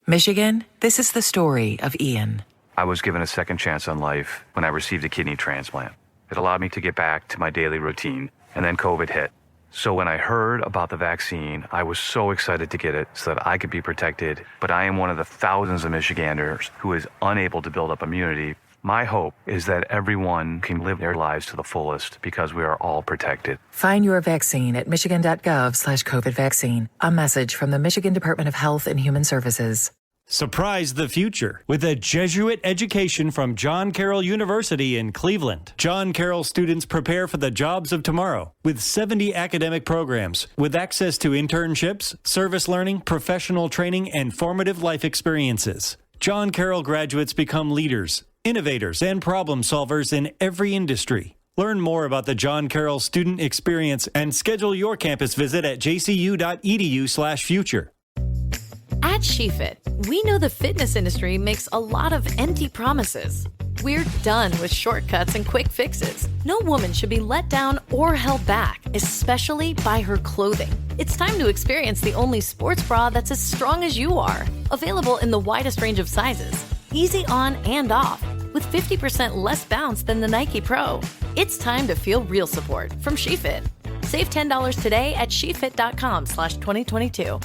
Michigan, this is the story of Ian. I was given a second chance on life when I received a kidney transplant. It allowed me to get back to my daily routine, and then COVID hit. So when I heard about the vaccine, I was so excited to get it so that I could be protected, but I am one of the thousands of Michiganders who is unable to build up immunity. My hope is that everyone can live their lives to the fullest because we are all protected. Find your vaccine at michigan.gov/COVID vaccine. A message from the Michigan Department of Health and Human Services. Surprise the future with a Jesuit education from John Carroll University in Cleveland. John Carroll students prepare for the jobs of tomorrow with 70 academic programs with access to internships, service learning, professional training, and formative life experiences. John Carroll graduates become leaders, innovators, and problem solvers in every industry. Learn more about the John Carroll student experience and schedule your campus visit at jcu.edu/future. At SheFit, we know the fitness industry makes a lot of empty promises. We're done with shortcuts and quick fixes. No woman should be let down or held back, especially by her clothing. It's time to experience the only sports bra that's as strong as you are. Available in the widest range of sizes, easy on and off, with 50% less bounce than the Nike Pro. It's time to feel real support from SheFit. Save $10 today at shefit.com/2022.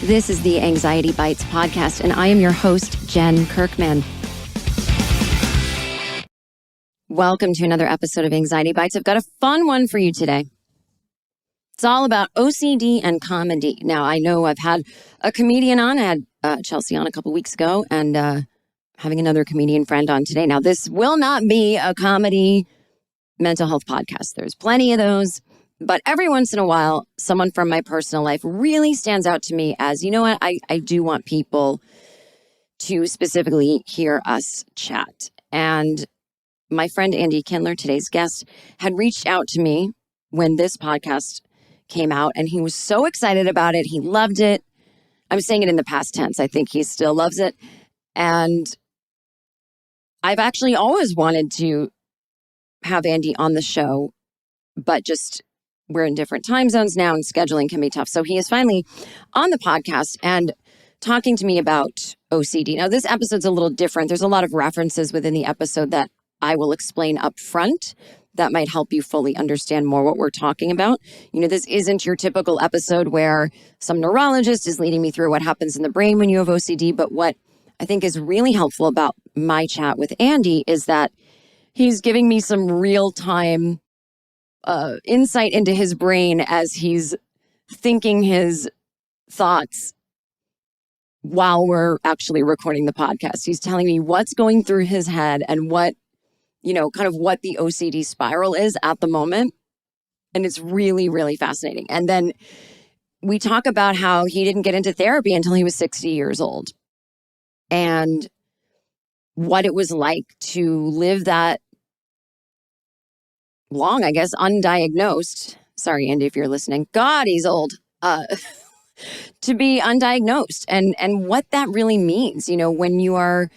This is the Anxiety Bites podcast, and I am your host, Jen Kirkman. Welcome to another episode of Anxiety Bites. I've got a fun one for you today. It's all about OCD and comedy. Now, I know I've had a comedian on. I had Chelsea on a couple weeks ago, and having another comedian friend on today. Now, this will not be a comedy mental health podcast. There's plenty of those. But every once in a while, someone from my personal life really stands out to me as, you know what, I do want people to specifically hear us chat. And my friend Andy Kindler, today's guest, had reached out to me when this podcast came out, and he was so excited about it. He loved it. I'm saying it in the past tense. I think he still loves it. And I've actually always wanted to have Andy on the show, but just we're in different time zones now and scheduling can be tough. So he is finally on the podcast and talking to me about OCD. Now, this episode's a little different. There's a lot of references within the episode that I will explain up front that might help you fully understand more what we're talking about. You know, this isn't your typical episode where some neurologist is leading me through what happens in the brain when you have OCD. But what I think is really helpful about my chat with Andy is that he's giving me some real-time insight into his brain as he's thinking his thoughts while we're actually recording the podcast. He's telling me what's going through his head and what, you know, kind of what the OCD spiral is at the moment. And it's really, really fascinating. And then we talk about how he didn't get into therapy until he was 60 years old and what it was like to live that long, I guess, undiagnosed. Sorry, Andy, if you're listening. God, he's old. To be undiagnosed and what that really means, you know, when you are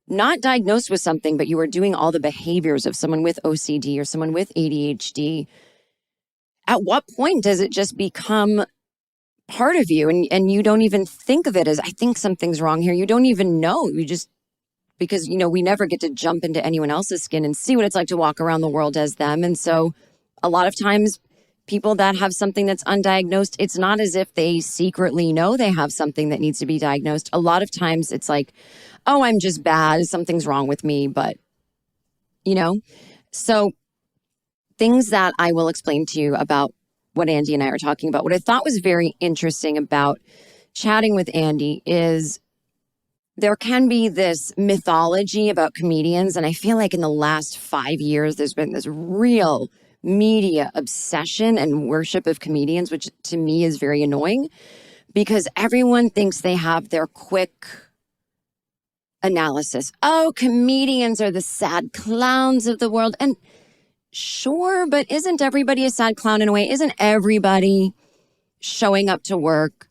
not diagnosed with something, but you are doing all the behaviors of someone with OCD or someone with ADHD. At what point does it just become part of you and you don't even think of it as, I think something's wrong here. You don't even know. You just, because, you know, we never get to jump into anyone else's skin and see what it's like to walk around the world as them. And so a lot of times people that have something that's undiagnosed, it's not as if they secretly know they have something that needs to be diagnosed. A lot of times it's like, oh, I'm just bad. Something's wrong with me. But, you know, so things that I will explain to you about what Andy and I are talking about. What I thought was very interesting about chatting with Andy is there can be this mythology about comedians. And I feel like in the last 5 years, there's been this real media obsession and worship of comedians, which to me is very annoying because everyone thinks they have their quick analysis. Oh, comedians are the sad clowns of the world. And sure, but isn't everybody a sad clown in a way? Isn't everybody showing up to work,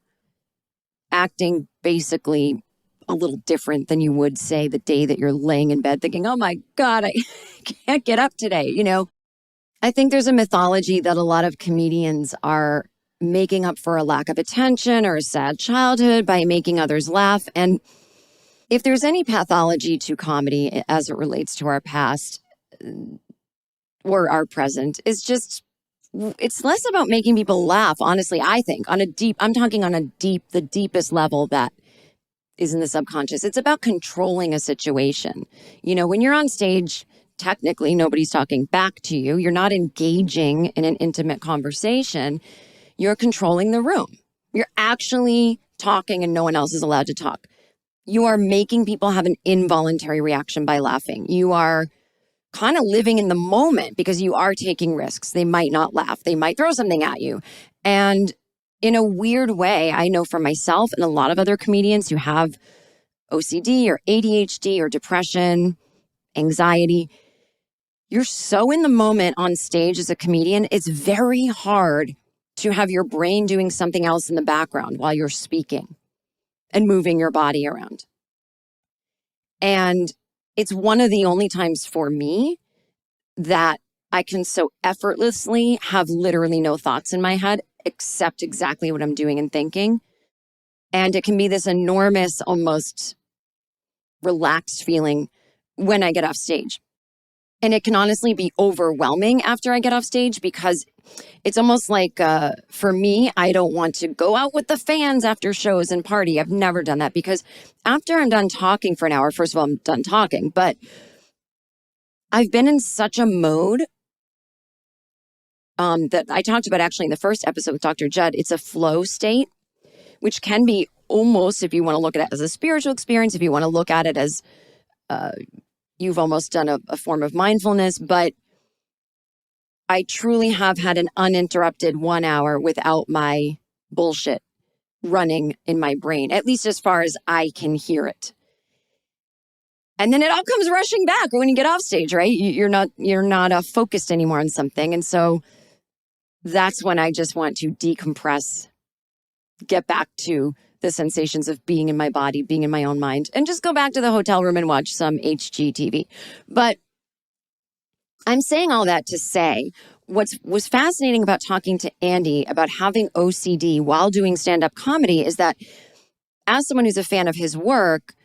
acting basically a little different than you would say the day that you're laying in bed thinking, oh my God, I can't get up today, you know? I think there's a mythology that a lot of comedians are making up for a lack of attention or a sad childhood by making others laugh. And if there's any pathology to comedy as it relates to our past or our present, it's less about making people laugh, honestly, I think, I'm talking on the deepest level that is in the subconscious. It's about controlling a situation. When you're on stage, technically nobody's talking back to you. You're not engaging in an intimate conversation. You're controlling the room. You're actually talking and no one else is allowed to talk. You are making people have an involuntary reaction by laughing. You are kind of living in the moment because you are taking risks. They might not laugh. They might throw something at you. And in a weird way, I know for myself and a lot of other comedians who have OCD or ADHD or depression, anxiety, you're so in the moment on stage as a comedian, it's very hard to have your brain doing something else in the background while you're speaking and moving your body around. And it's one of the only times for me that I can so effortlessly have literally no thoughts in my head except exactly what I'm doing and thinking. And it can be this enormous, almost relaxed feeling when I get off stage. And it can honestly be overwhelming after I get off stage because it's almost like, for me, I don't want to go out with the fans after shows and party. I've never done that because after I'm done talking for an hour, first of all, I'm done talking, but I've been in such a mode that I talked about actually in the first episode with Dr. Judd. It's a flow state, which can be almost, if you want to look at it as a spiritual experience, if you want to look at it as you've almost done a form of mindfulness, but I truly have had an uninterrupted 1 hour without my bullshit running in my brain, at least as far as I can hear it. And then it all comes rushing back when you get off stage, right? You're not focused anymore on something. And so that's when I just want to decompress, get back to the sensations of being in my body, being in my own mind, and just go back to the hotel room and watch some HGTV. But I'm saying all that to say what was fascinating about talking to Andy about having OCD while doing stand-up comedy is that as someone who's a fan of his work,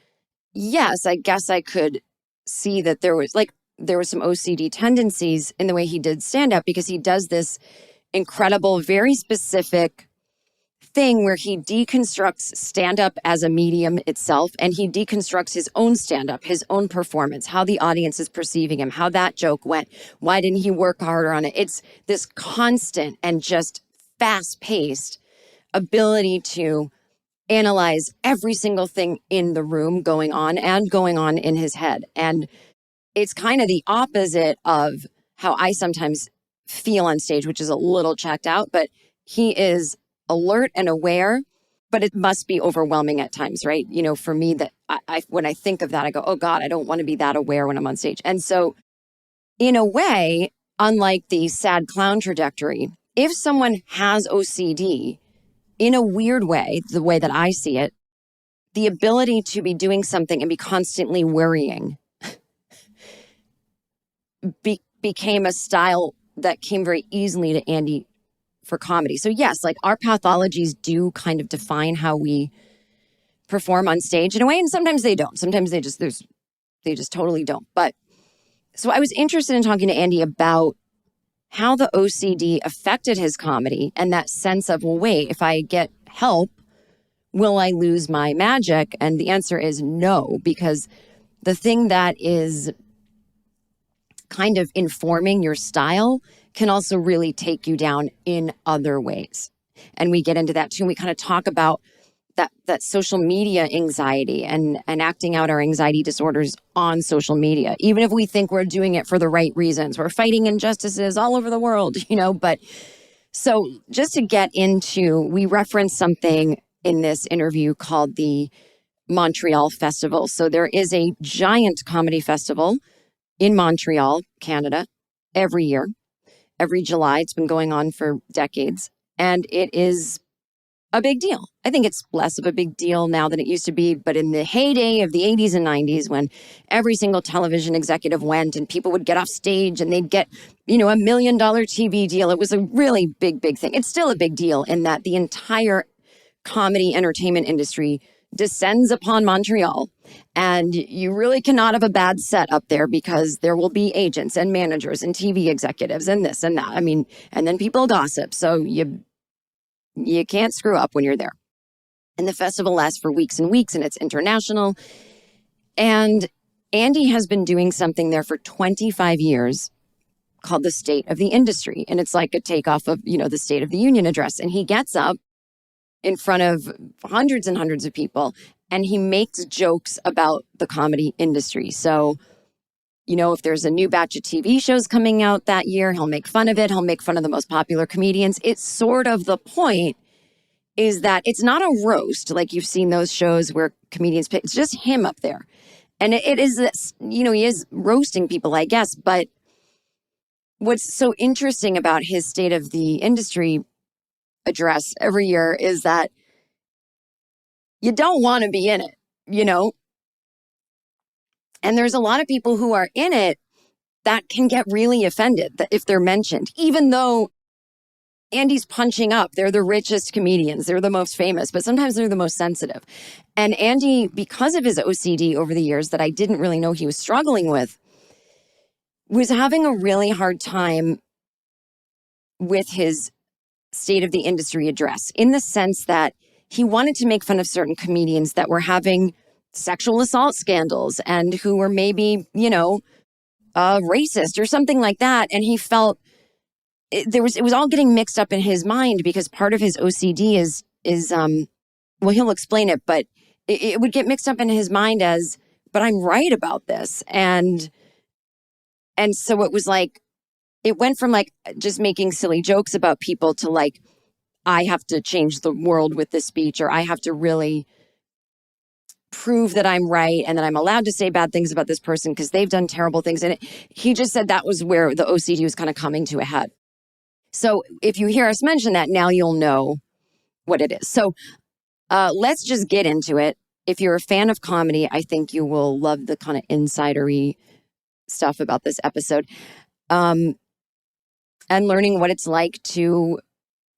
yes, I guess I could see that there was some OCD tendencies in the way he did stand-up because he does this incredible, very specific thing where he deconstructs stand-up as a medium itself, and he deconstructs his own stand-up, his own performance, how the audience is perceiving him, how that joke went, why didn't he work harder on it? It's this constant and just fast-paced ability to analyze every single thing in the room going on in his head. And it's kind of the opposite of how I sometimes feel on stage, which is a little checked out, but he is alert and aware, but it must be overwhelming at times, right? For me, that I when I think of that, I go, oh God, I don't want to be that aware when I'm on stage. And so in a way, unlike the sad clown trajectory, if someone has OCD, in a weird way, the way that I see it, the ability to be doing something and be constantly worrying became a style that came very easily to Andy for comedy. So yes, our pathologies do kind of define how we perform on stage in a way, and sometimes they don't. Sometimes they just totally don't. But so I was interested in talking to Andy about how the OCD affected his comedy and that sense of, well, wait, if I get help, will I lose my magic? And the answer is no, because the thing that is kind of informing your style can also really take you down in other ways. And we get into that too. And we kind of talk about that social media anxiety and acting out our anxiety disorders on social media, even if we think we're doing it for the right reasons. We're fighting injustices all over the world, but so just to get into, we referenced something in this interview called the Montreal Festival. So there is a giant comedy festival in Montreal, Canada, every year, every July. It's been going on for decades. And it is a big deal. I think it's less of a big deal now than it used to be. But in the heyday of the 80s and 90s, when every single television executive went and people would get off stage and they'd get, $1 million TV deal, it was a really big, big thing. It's still a big deal in that the entire comedy entertainment industry descends upon Montreal. And you really cannot have a bad set up there because there will be agents and managers and TV executives and this and that. I mean, and then people gossip. So you can't screw up when you're there. And the festival lasts for weeks and weeks, and it's international. And Andy has been doing something there for 25 years called the State of the Industry. And it's like a takeoff of, the State of the Union address. And he gets up in front of hundreds and hundreds of people, and he makes jokes about the comedy industry. So, if there's a new batch of TV shows coming out that year, he'll make fun of it. He'll make fun of the most popular comedians. It's sort of the point is that it's not a roast like you've seen those shows where comedians pick. It's just him up there. And it is this, he is roasting people, I guess. But what's so interesting about his State of the Industry address every year is that you don't want to be in it, And there's a lot of people who are in it that can get really offended that if they're mentioned, even though Andy's punching up. They're the richest comedians. They're the most famous, but sometimes they're the most sensitive. And Andy, because of his OCD over the years that I didn't really know he was struggling with, was having a really hard time with his State of the Industry address in the sense that he wanted to make fun of certain comedians that were having sexual assault scandals and who were maybe, racist or something like that. And he felt it was all getting mixed up in his mind because part of his OCD is he'll explain it, but it would get mixed up in his mind as, but I'm right about this. And so it was like, it went from like just making silly jokes about people to like, I have to change the world with this speech, or I have to really prove that I'm right and that I'm allowed to say bad things about this person because they've done terrible things. And he just said that was where the OCD was kind of coming to a head. So if you hear us mention that, now you'll know what it is. So let's just get into it. If you're a fan of comedy, I think you will love the kind of insidery stuff about this episode. And learning what it's like to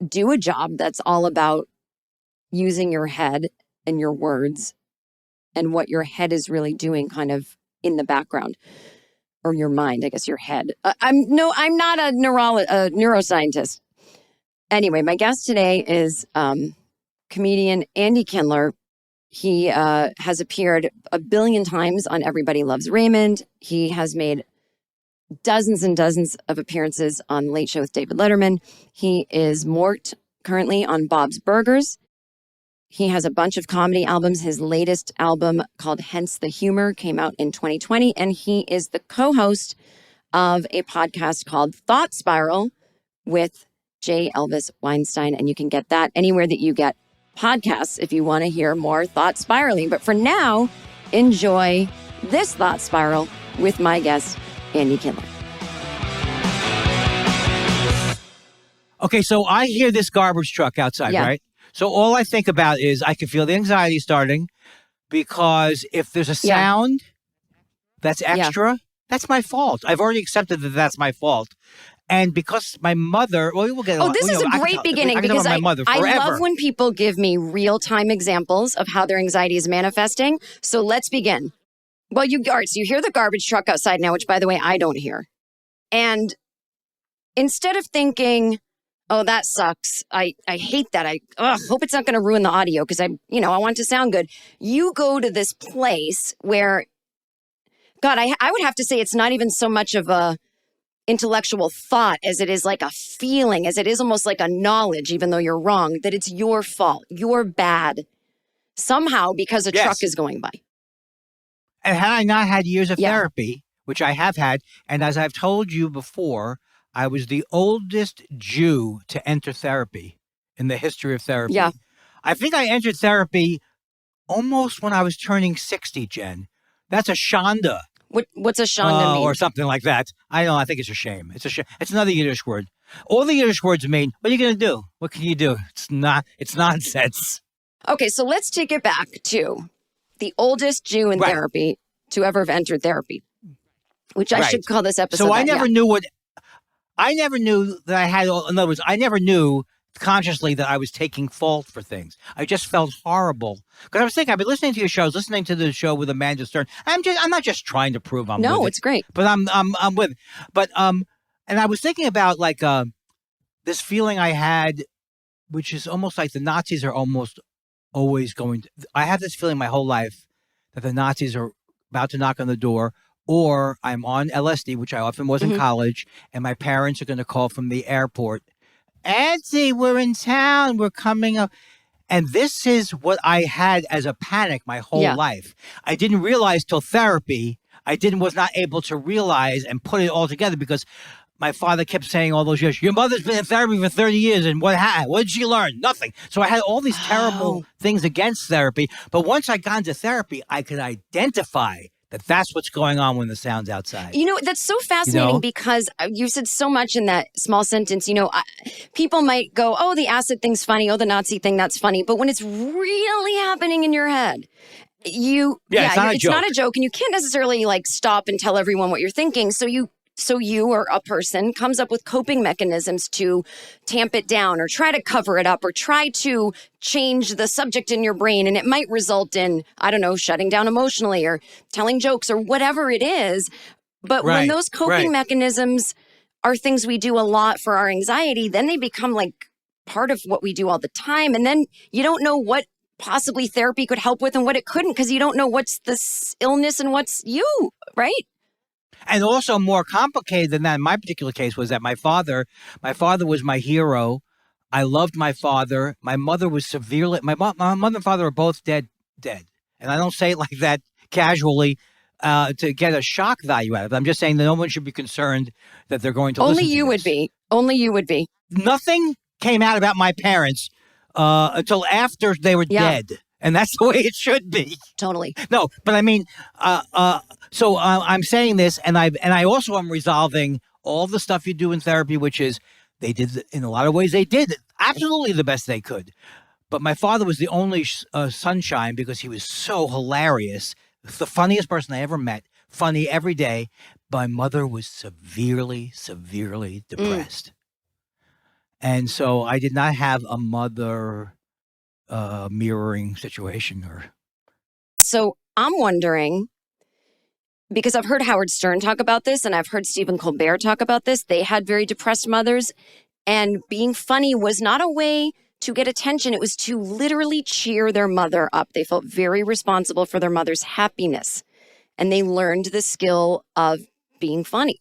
do a job that's all about using your head and your words and what your head is really doing kind of in the background, or your mind, I guess your head. I'm not a neuroscientist. Anyway, my guest today is comedian Andy Kindler. He has appeared a billion times on Everybody Loves Raymond. He has made dozens and dozens of appearances on Late Show with David Letterman. He is Mort currently on Bob's Burgers. He has a bunch of comedy albums. His latest album, called Hence the Humor, came out in 2020. And he is the co-host of a podcast called Thought Spiral with J. Elvis Weinstein. And you can get that anywhere that you get podcasts if you want to hear more thought spiraling. But for now, enjoy this Thought Spiral with my guest, Andy Kindler. Okay, so I hear this garbage truck outside, right? So all I think about is I can feel the anxiety starting because if there's a sound that's extra, that's my fault. I've already accepted that that's my fault. And because my mother, well, we'll get. This is a great beginning because I love when people give me real-time examples of how their anxiety is manifesting. So let's begin. Well, you hear the garbage truck outside now, which, by the way, I don't hear. And instead of thinking, oh, that sucks, I hate that, I hope it's not going to ruin the audio because I want it to sound good. You go to this place where, God, I would have to say it's not even so much of a intellectual thought as it is like a feeling, as it is almost like a knowledge, even though you're wrong, that it's your fault, you're bad, somehow because a truck is going by. And had I not had years of therapy, which I have had, and as I've told you before, I was the oldest Jew to enter therapy in the history of therapy. Yeah. I think I entered therapy almost when I was turning 60, Jen. That's a shanda. What's a shanda mean? Or something like that. I don't know. I think it's a shame. It's a shame. It's another Yiddish word. All the Yiddish words mean, what are you going to do? What can you do? It's nonsense. Okay, so let's take it back to the oldest Jew in therapy to ever have entered therapy, which I should call this episode. So I never knew that I had, in other words, I never knew consciously that I was taking fault for things. I just felt horrible. Because I was thinking, I've been listening to your shows, listening to the show with Amanda Stern. I'm not just trying to prove I'm with it's great. But I'm with it. But, and I was thinking about like this feeling I had, which is almost like the Nazis are almost always going to, I have this feeling my whole life that the Nazis are about to knock on the door, or I'm on LSD, which I often was in college, and my parents are going to call from the airport. Auntie, we're in town. We're coming up. And this is what I had as a panic my whole life. I didn't realize till therapy, was not able to realize and put it all together because my father kept saying all those years, your mother's been in therapy for 30 years. And what did she learn? Nothing. So I had all these terrible things against therapy. But once I got into therapy, I could identify that's what's going on when the sound's outside. You know, that's so fascinating because you said so much in that small sentence. You know, people might go, oh, the acid thing's funny. Oh, the Nazi thing, that's funny. But when it's really happening in your head, it's not a joke. And you can't necessarily like stop and tell everyone what you're thinking. So you or a person comes up with coping mechanisms to tamp it down or try to cover it up or try to change the subject in your brain. And it might result in, I don't know, shutting down emotionally or telling jokes or whatever it is. But when those coping mechanisms are things we do a lot for our anxiety, then they become like part of what we do all the time. And then you don't know what possibly therapy could help with and what it couldn't because you don't know what's this illness and what's you, right? And also more complicated than that in my particular case was that my father was my hero. I loved my father. My mother was severely, my mother and father are both dead. And I don't say it like that casually to get a shock value out of it. I'm just saying that no one should be concerned that they're going to listen to this. Only you would be. Nothing came out about my parents until after they were dead. And that's the way it should be. Totally. No, but I mean, so I'm saying this, and I also am resolving all the stuff you do in therapy, which is they did, in a lot of ways, they did absolutely the best they could. But my father was the only sunshine because he was so hilarious, the funniest person I ever met, funny every day. My mother was severely, severely depressed. And so I did not have a mother mirroring situation. So I'm wondering, because I've heard Howard Stern talk about this and I've heard Stephen Colbert talk about this. They had very depressed mothers and being funny was not a way to get attention. It was to literally cheer their mother up. They felt very responsible for their mother's happiness and they learned the skill of being funny.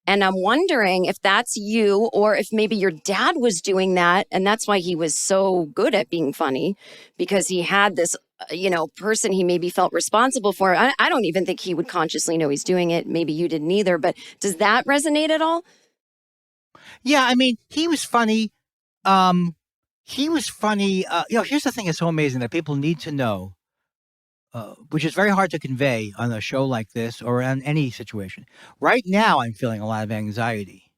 And I'm wondering if that's you or if maybe your dad was doing that. And that's why he was so good at being funny because he had this, person he maybe felt responsible for. I don't even think he would consciously know he's doing it. Maybe you didn't either. But does that resonate at all? Yeah, I mean, he was funny. Here's the thing that's so amazing that people need to know. Which is very hard to convey on a show like this or on any situation. Right now, I'm feeling a lot of anxiety.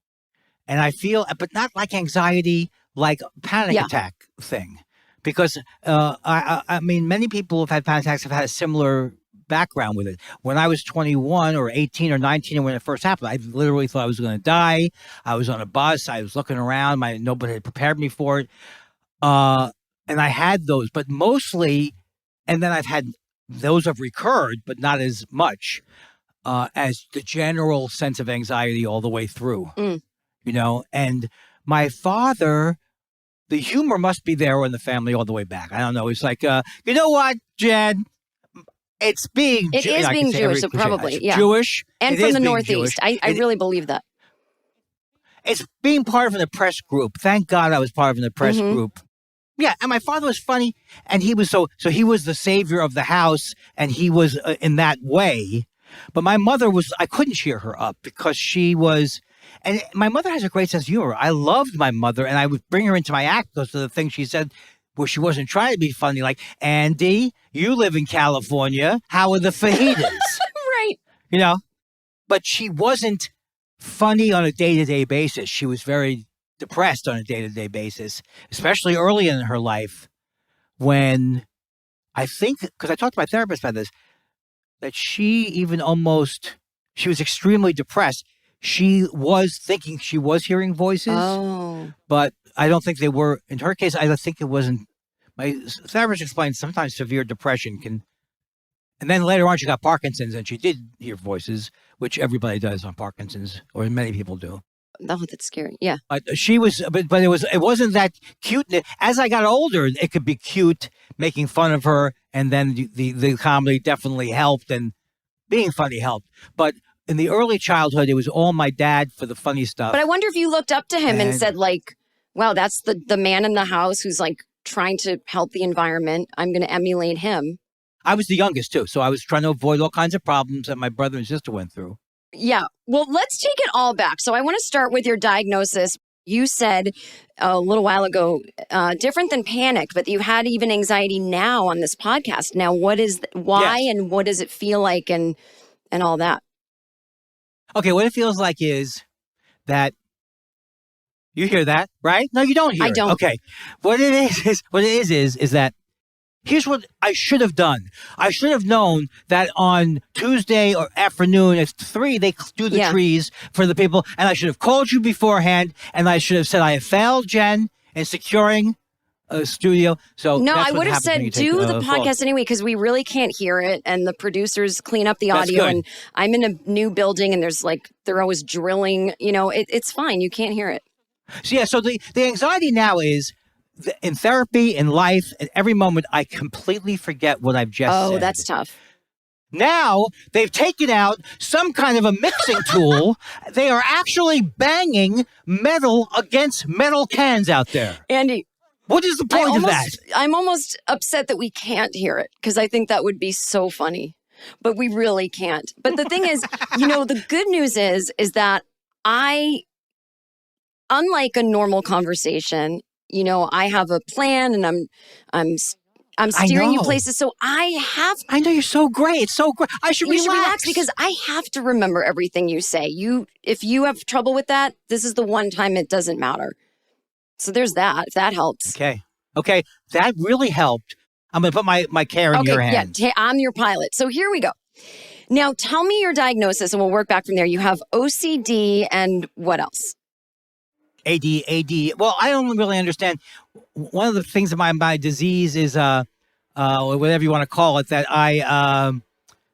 And I feel, but not like anxiety, like panic attack thing. Because, I mean, many people who've had panic attacks have had a similar background with it. When I was 21 or 18 or 19 when it first happened, I literally thought I was going to die. I was on a bus. I was looking around. Nobody had prepared me for it. And I had those, but mostly, and then I've had those have recurred, but not as much as the general sense of anxiety all the way through, and my father, the humor must be there in the family all the way back. I don't know. It's like, you know what, Jen? It is being Jewish, so probably, Jewish. And from the Northeast. I really believe that. It's being part of an oppressed group. Thank God I was part of an oppressed group. Yeah, and my father was funny, and he was so he was the savior of the house, and he was in that way. But my mother I couldn't cheer her up because she was, and my mother has a great sense of humor. I loved my mother, and I would bring her into my act because of the things she said where she wasn't trying to be funny, like, Andy, you live in California. How are the fajitas? Right. but she wasn't funny on a day-to-day basis. She was very depressed on a day-to-day basis, especially early in her life when I think, because I talked to my therapist about this, that she was extremely depressed. She was thinking she was hearing voices, but I don't think they were. In her case, I think it wasn't. My therapist explained sometimes severe depression can, and then later on she got Parkinson's and she did hear voices, which everybody does on Parkinson's, or many people do. Oh, that's scary. Yeah. She was, but it wasn't that cute. As I got older, it could be cute, making fun of her, and then the comedy definitely helped, and being funny helped. But in the early childhood, it was all my dad for the funny stuff. But I wonder if you looked up to him and said, like, wow, that's the man in the house who's like trying to help the environment. I'm going to emulate him. I was the youngest too, so I was trying to avoid all kinds of problems that my brother and sister went through. Yeah. Well, let's take it all back. So I want to start with your diagnosis. You said a little while ago, different than panic, but you had even anxiety now on this podcast. Now, why Yes. and what does it feel like and all that? Okay, what it feels like is that you hear that, right? No, you don't hear I don't. it. Okay. What it is that here's what I should have done. I should have known that on Tuesday or afternoon at 3, they do the trees for the people. And I should have called you beforehand. And I should have said, I have failed Jen in securing a studio. So no, that's I what would have happens when said you take, do the photos. podcast anyway, because we really can't hear it. And the producers clean up the That's audio. good. And I'm in a new building and they're always drilling. You know, it's fine. You can't hear it. So the anxiety now is in therapy, in life, at every moment, I completely forget what I've just said. Oh, that's tough. Now they've taken out some kind of a mixing tool. They are actually banging metal against metal cans out there. Andy, what is the point of that? I'm almost upset that we can't hear it because I think that would be so funny, but we really can't. But the thing is, the good news is that unlike a normal conversation, I have a plan and I'm steering you places. So I know you're so great. It's so great. I should relax because I have to remember everything you say. If you have trouble with that, this is the one time it doesn't matter. So there's that, if that helps. Okay. That really helped. I'm going to put my care in your hands. Yeah, I'm your pilot. So here we go. Now tell me your diagnosis and we'll work back from there. You have OCD and what else? ADD. Well, I don't really understand. One of the things of my disease is, whatever you want to call it, that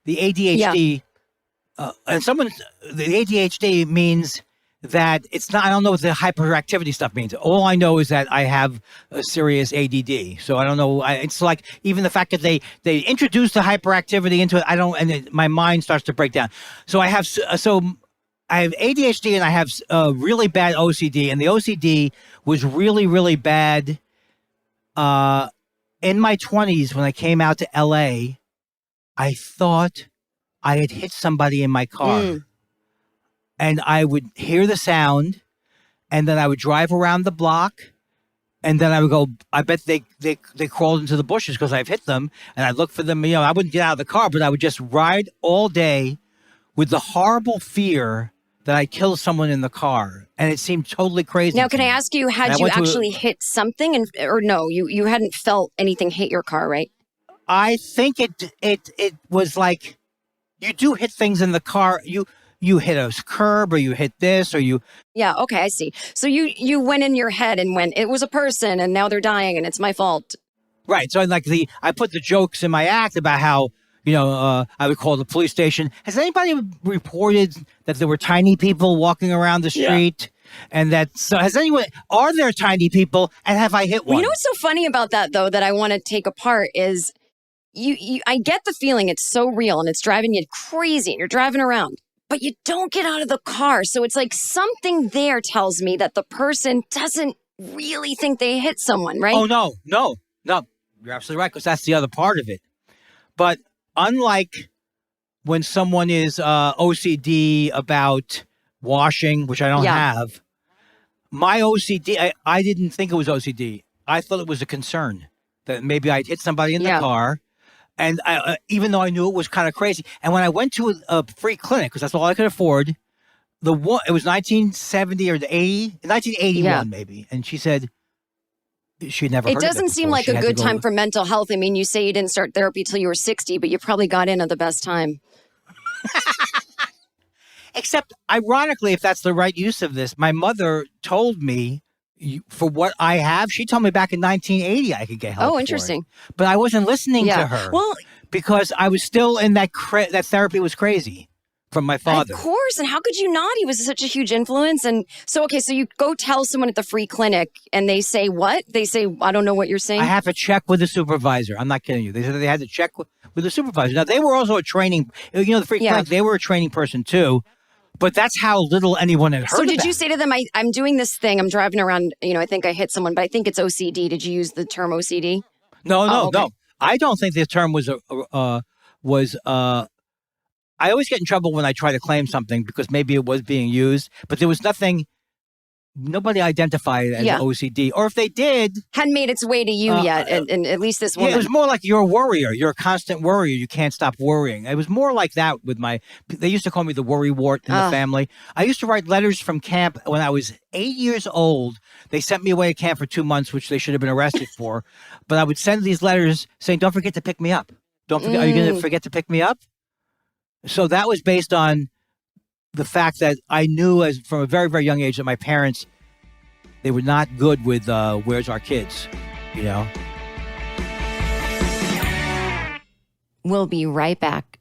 the ADHD, and the ADHD means that it's not, I don't know what the hyperactivity stuff means. All I know is that I have a serious ADD. So I don't know. It's like even the fact that they introduce the hyperactivity into it, my mind starts to break down. So I have ADHD and I have really bad OCD, and the OCD was really, really bad in my 20s when I came out to LA. I thought I had hit somebody in my car. And I would hear the sound, and then I would drive around the block, and then I would go, I bet they crawled into the bushes because I've hit them, and I'd look for them. I wouldn't get out of the car, but I would just ride all day with the horrible fear that I killed someone in the car, and it seemed totally crazy. Now, can I ask you, had you actually hit something, or no, you hadn't felt anything hit your car, right? I think it was like you do hit things in the car. You hit a curb, or you hit this, or you... Yeah, okay, I see. So you went in your head and went, it was a person, and now they're dying, and it's my fault. Right, so I put the jokes in my act about how, I would call the police station. Has anybody reported that there were tiny people walking around the street? Yeah. And are there tiny people, and have I hit one? Well, you know what's so funny about that, though, that I want to take apart is, I get the feeling it's so real, and it's driving you crazy, and you're driving around. But you don't get out of the car. So it's like something there tells me that the person doesn't really think they hit someone, right? Oh, no. You're absolutely right, because that's the other part of it. But unlike when someone is OCD about washing, which I don't have, my OCD, I didn't think it was OCD. I thought it was a concern that maybe I'd hit somebody in the car. And even though I knew it was kind of crazy. And when I went to a free clinic, because that's all I could afford, it was 1970 or 1981 maybe. And she said she'd never heard of it. It doesn't seem like a good time for mental health. I mean, you say you didn't start therapy till you were 60, but you probably got in at the best time. Except, ironically, if that's the right use of this, my mother told me for what I have, she told me back in 1980 I could get help. Oh, interesting. But I wasn't listening to her. Well, because I was still in that therapy was crazy from my father. Of course. And how could you not? He was such a huge influence. And so, okay, so you go tell someone at the free clinic and they say what? They say, I don't know what you're saying. I have to check with the supervisor. I'm not kidding you. They said they had to check with the supervisor. Now, they were also a training, the free clinic, they were a training person too. But that's how little anyone had heard So did about. you say to them, I'm doing this thing, I'm driving around, I think I hit someone, but I think it's OCD. Did you use the term OCD? No. I don't think the term was I always get in trouble when I try to claim something because maybe it was being used, but there was nobody identified it as OCD. Or if they did... Hadn't made its way to you yet, and at least this woman. Yeah, it was more like you're a worrier. You're a constant worrier. You can't stop worrying. It was more like that with they used to call me the worry wart in the family. I used to write letters from camp when I was 8 years old. They sent me away to camp for 2 months, which they should have been arrested for. But I would send these letters saying, don't forget to pick me up. Don't forget. Are you going to forget to pick me up? So that was based on the fact that I knew from a very, very young age that my parents, they were not good with where's our kids, We'll be right back.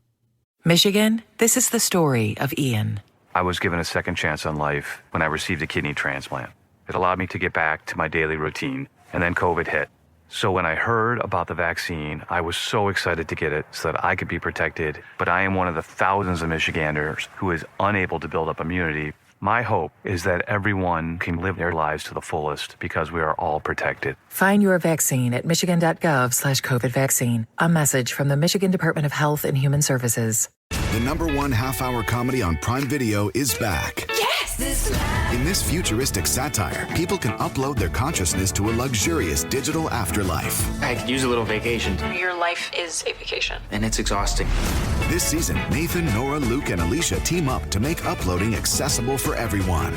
Michigan, this is the story of Ian. I was given a second chance on life when I received a kidney transplant. It allowed me to get back to my daily routine, and then COVID hit. So when I heard about the vaccine, I was so excited to get it so that I could be protected. But I am one of the thousands of Michiganders who is unable to build up immunity. My hope is that everyone can live their lives to the fullest because we are all protected. Find your vaccine at michigan.gov/COVID vaccine. A message from the Michigan Department of Health and Human Services. The #1 half-hour comedy on Prime Video is back. Yes! In this futuristic satire, people can upload their consciousness to a luxurious digital afterlife. I could use a little vacation. Your life is a vacation. And it's exhausting. This season, Nathan, Nora, Luke, and Alicia team up to make uploading accessible for everyone.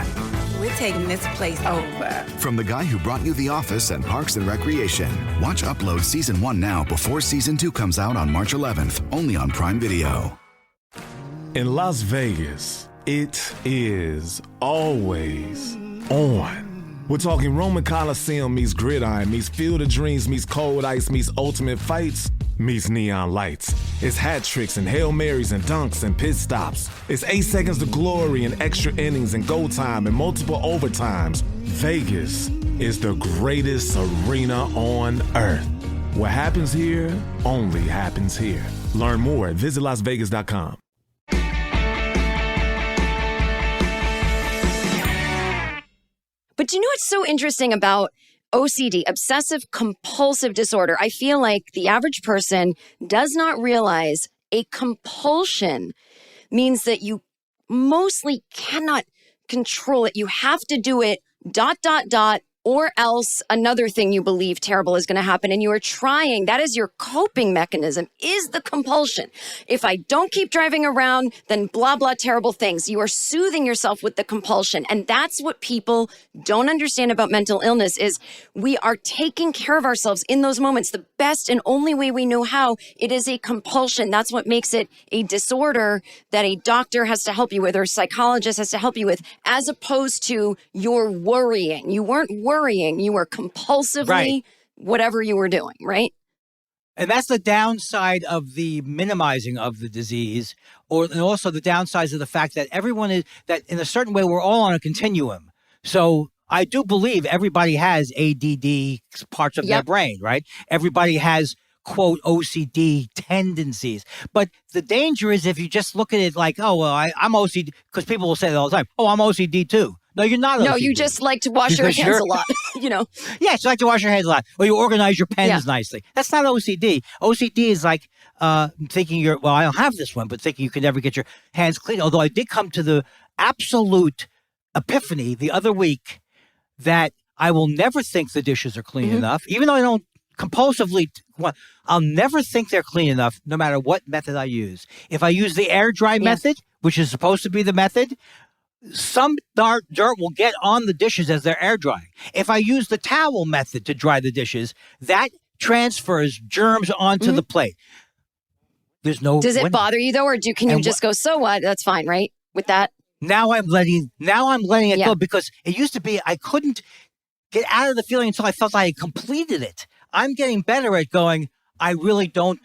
We're taking this place over. From the guy who brought you The Office and Parks and Recreation. Watch Upload Season 1 now before Season 2 comes out on March 11th, only on Prime Video. In Las Vegas, it is always on. We're talking Roman Coliseum meets Gridiron, meets Field of Dreams, meets Cold Ice, meets Ultimate Fights, meets Neon Lights. It's hat tricks and Hail Marys and dunks and pit stops. It's 8 seconds to glory and extra innings and go time and multiple overtimes. Vegas is the greatest arena on earth. What happens here only happens here. Learn more at visitlasvegas.com. But do you know what's so interesting about OCD, obsessive compulsive disorder? I feel like the average person does not realize a compulsion means that you mostly cannot control it. You have to do it ... or else another thing you believe terrible is going to happen. And you are trying, that is your coping mechanism, is the compulsion. If I don't keep driving around, then blah, blah, terrible things. You are soothing yourself with the compulsion. And that's what people don't understand about mental illness is we are taking care of ourselves in those moments, the best and only way we know how. It is a compulsion. That's what makes it a disorder that a doctor has to help you with or a psychologist has to help you with, as opposed to you're worrying. You weren't worrying, you were compulsively whatever you were doing, right? And that's the downside of the minimizing of the disease, and also the downsides of the fact that everyone is, that in a certain way, we're all on a continuum. So I do believe everybody has ADD parts of their brain, right? Everybody has, quote, OCD tendencies. But the danger is if you just look at it like, oh, well, I'm OCD, because people will say that all the time, oh, I'm OCD too. No, you're not OCD. No, you just like to wash your hands a lot, Yeah, you like to wash your hands a lot. Or you organize your pens nicely. That's not OCD. OCD is like thinking I don't have this one, but thinking you can never get your hands clean. Although I did come to the absolute epiphany the other week that I will never think the dishes are clean enough, even though I don't compulsively, I'll never think they're clean enough no matter what method I use. If I use the air dry method, which is supposed to be the method, some dirt will get on the dishes as they're air drying. If I use the towel method to dry the dishes, that transfers germs onto the plate. There's no. Does it bother you though, or can you just go, so what? That's fine, right? With that. Now I'm letting it go, because it used to be I couldn't get out of the feeling until I felt I had completed it. I'm getting better at going, I really don't,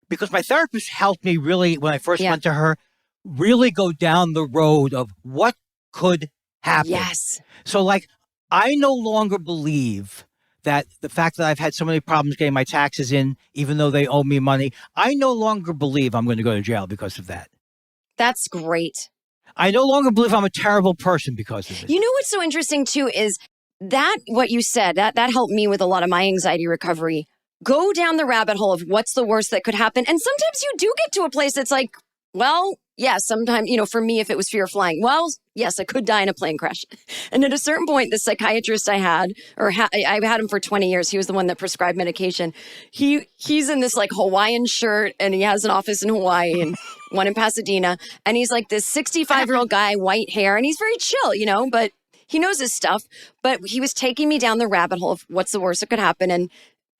because my therapist helped me really, when I first went to her, really go down the road of what could happen. Yes. So like, I no longer believe that the fact that I've had so many problems getting my taxes in, even though they owe me money, I no longer believe I'm going to go to jail because of that. That's great. I no longer believe I'm a terrible person because of it. You know what's so interesting too is that what you said, that helped me with a lot of my anxiety recovery. Go down the rabbit hole of what's the worst that could happen. And sometimes you do get to a place that's like, well, yeah, sometimes, for me, if it was fear of flying, well, yes, I could die in a plane crash. And at a certain point, the psychiatrist I had, I've had him for 20 years. He was the one that prescribed medication. He's in this like Hawaiian shirt, and he has an office in Hawaii and one in Pasadena. And he's like this 65-year-old guy, white hair, and he's very chill, but he knows his stuff. But he was taking me down the rabbit hole of what's the worst that could happen. And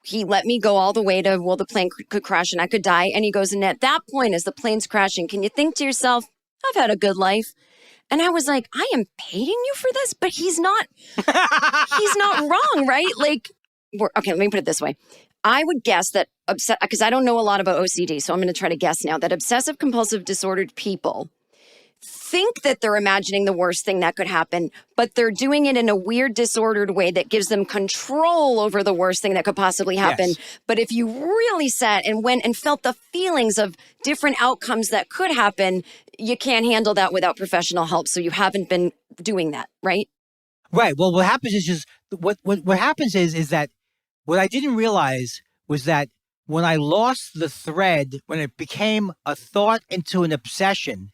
he let me go all the way to, well, the plane could crash and I could die. And he goes, and at that point, as the plane's crashing, can you think to yourself, I've had a good life? And I was like, I am paying you for this? But he's not wrong, right? Like, okay, let me put it this way. I would guess that, because I don't know a lot about OCD, so I'm going to try to guess now, that obsessive compulsive disordered people think that they're imagining the worst thing that could happen, but they're doing it in a weird, disordered way that gives them control over the worst thing that could possibly happen. Yes. But if you really sat and went and felt the feelings of different outcomes that could happen, you can't handle that without professional help. So you haven't been doing that, right? Right. Well, what happens is just what happens is that what I didn't realize was that when I lost the thread, when it became a thought into an obsession,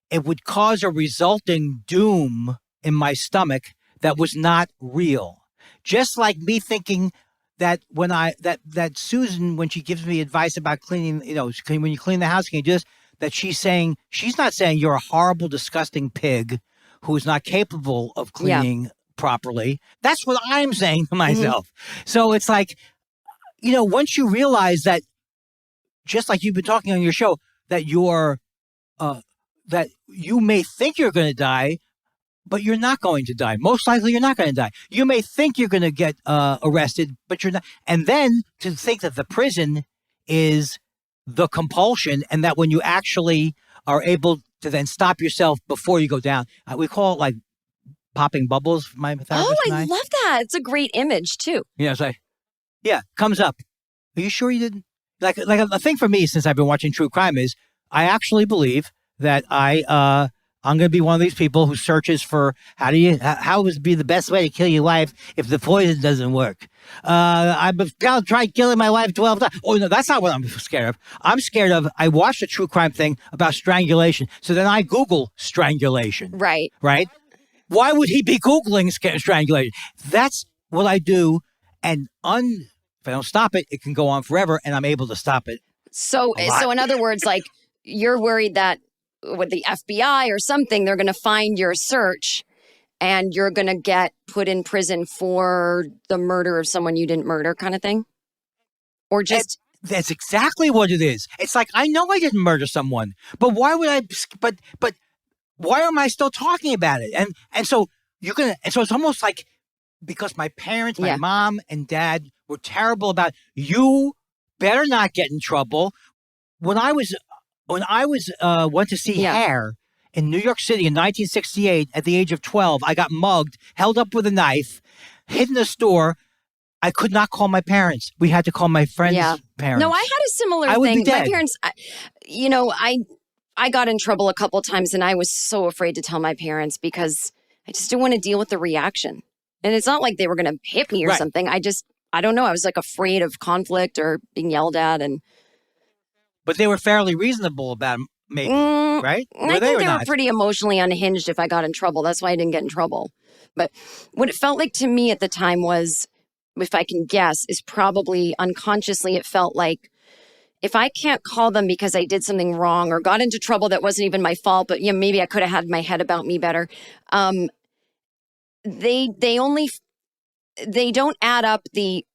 it would cause a resulting doom in my stomach that was not real. Just like me thinking that when that Susan, when she gives me advice about cleaning, when you clean the house, can you do this? That she's not saying you're a horrible, disgusting pig who is not capable of cleaning properly. That's what I'm saying to myself. Mm-hmm. So it's like, once you realize that, just like you've been talking on your show, that that you may think you're going to die, but you're not going to die. Most likely you're not going to die. You may think you're going to get arrested, but you're not. And then to think that the prison is the compulsion, and that when you actually are able to then stop yourself before you go down, we call it like popping bubbles. My therapist and I love that. It's a great image too. It's like, comes up. Are you sure you didn't? Like a thing for me, since I've been watching true crime, is I actually believe that I'm going to be one of these people who searches for how would be the best way to kill your wife if the poison doesn't work. I've tried killing my wife 12 times. Oh, no, that's not what I'm scared of. I'm scared of, I watched a true crime thing about strangulation. So then I Google strangulation. Right. Right? Why would he be Googling strangulation? That's what I do. And if I don't stop it, it can go on forever, and I'm able to stop it. So in other words, like, you're worried that with the FBI or something, they're going to find your search and you're going to get put in prison for the murder of someone you didn't murder, kind of thing? Or just... That's exactly what it is. It's like, I know I didn't murder someone, but why would I... But why am I still talking about it? And so it's almost like, because my parents, my mom and dad were terrible about, you better not get in trouble. When I went to see Hair in New York City in 1968 at the age of 12, I got mugged, held up with a knife, hid in a store. I could not call my parents. We had to call my friend's parents. No, I had a similar thing. Would be dead. My parents, I got in trouble a couple of times, and I was so afraid to tell my parents because I just didn't want to deal with the reaction. And it's not like they were going to hit me or something. I don't know. I was like afraid of conflict or being yelled at. But they were fairly reasonable about it, maybe, right? I think they were pretty emotionally unhinged if I got in trouble. That's why I didn't get in trouble. But what it felt like to me at the time was if I can guess, is probably unconsciously it felt like if I can't call them because I did something wrong or got into trouble that wasn't even my fault, but maybe I could have had my head about me better. They don't add up the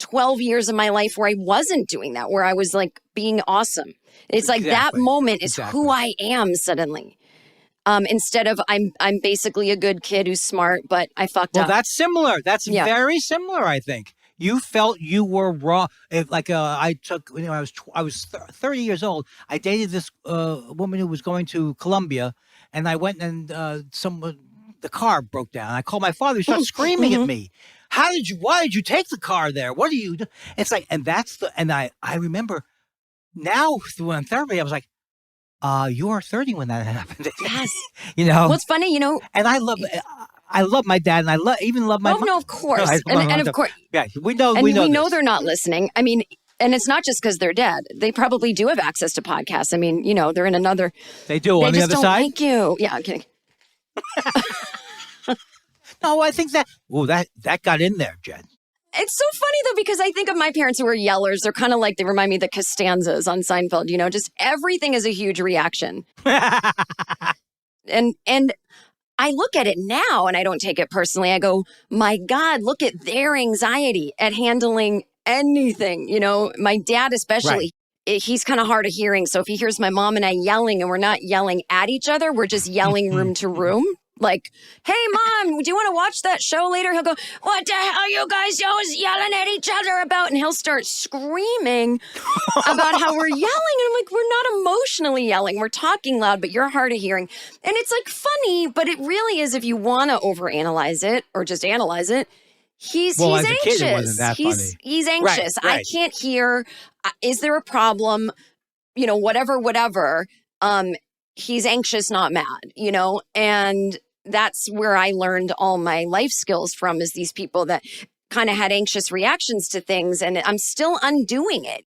12 years of my life where I wasn't doing that, where I was like being awesome. It's like that moment is who I am suddenly. Instead of I'm basically a good kid who's smart, but I fucked up. Well, that's similar. That's very similar, I think. You felt you were wrong. I took, I was 30 years old. I dated this woman who was going to Colombia, and I went and the car broke down. I called my father. He started screaming at me. Why did you take the car there? What do you do? It's like, and I remember now through therapy, I was like, you were 30 when that happened. Yes. Well, it's funny, and I love my dad, and I even love my mom. No, of course. And of course. Yeah, we know they're not listening. I mean, and it's not just because they're dead. They probably do have access to podcasts. I mean, they're in another. They do on the other side? They just don't like you. Yeah, I'm kidding. No, I think that got in there, Jen. It's so funny, though, because I think of my parents who were yellers. They're kind of like, they remind me of the Costanzas on Seinfeld, just everything is a huge reaction. And I look at it now and I don't take it personally. I go, my God, look at their anxiety at handling anything. My dad especially, he's kind of hard of hearing. So if he hears my mom and I yelling and we're not yelling at each other, we're just yelling room to room. Like, hey, Mom, do you want to watch that show later? He'll go, what the hell you guys always yelling at each other about? And he'll start screaming about how we're yelling. And I'm like, we're not emotionally yelling. We're talking loud, but you're hard of hearing. And it's like funny, but it really is if you want to overanalyze it or just analyze it. He's anxious. Kid, it wasn't that funny. He's anxious. Right. I can't hear. Is there a problem? Whatever. He's anxious, not mad, and that's where I learned all my life skills from, is these people that kind of had anxious reactions to things, and I'm still undoing it.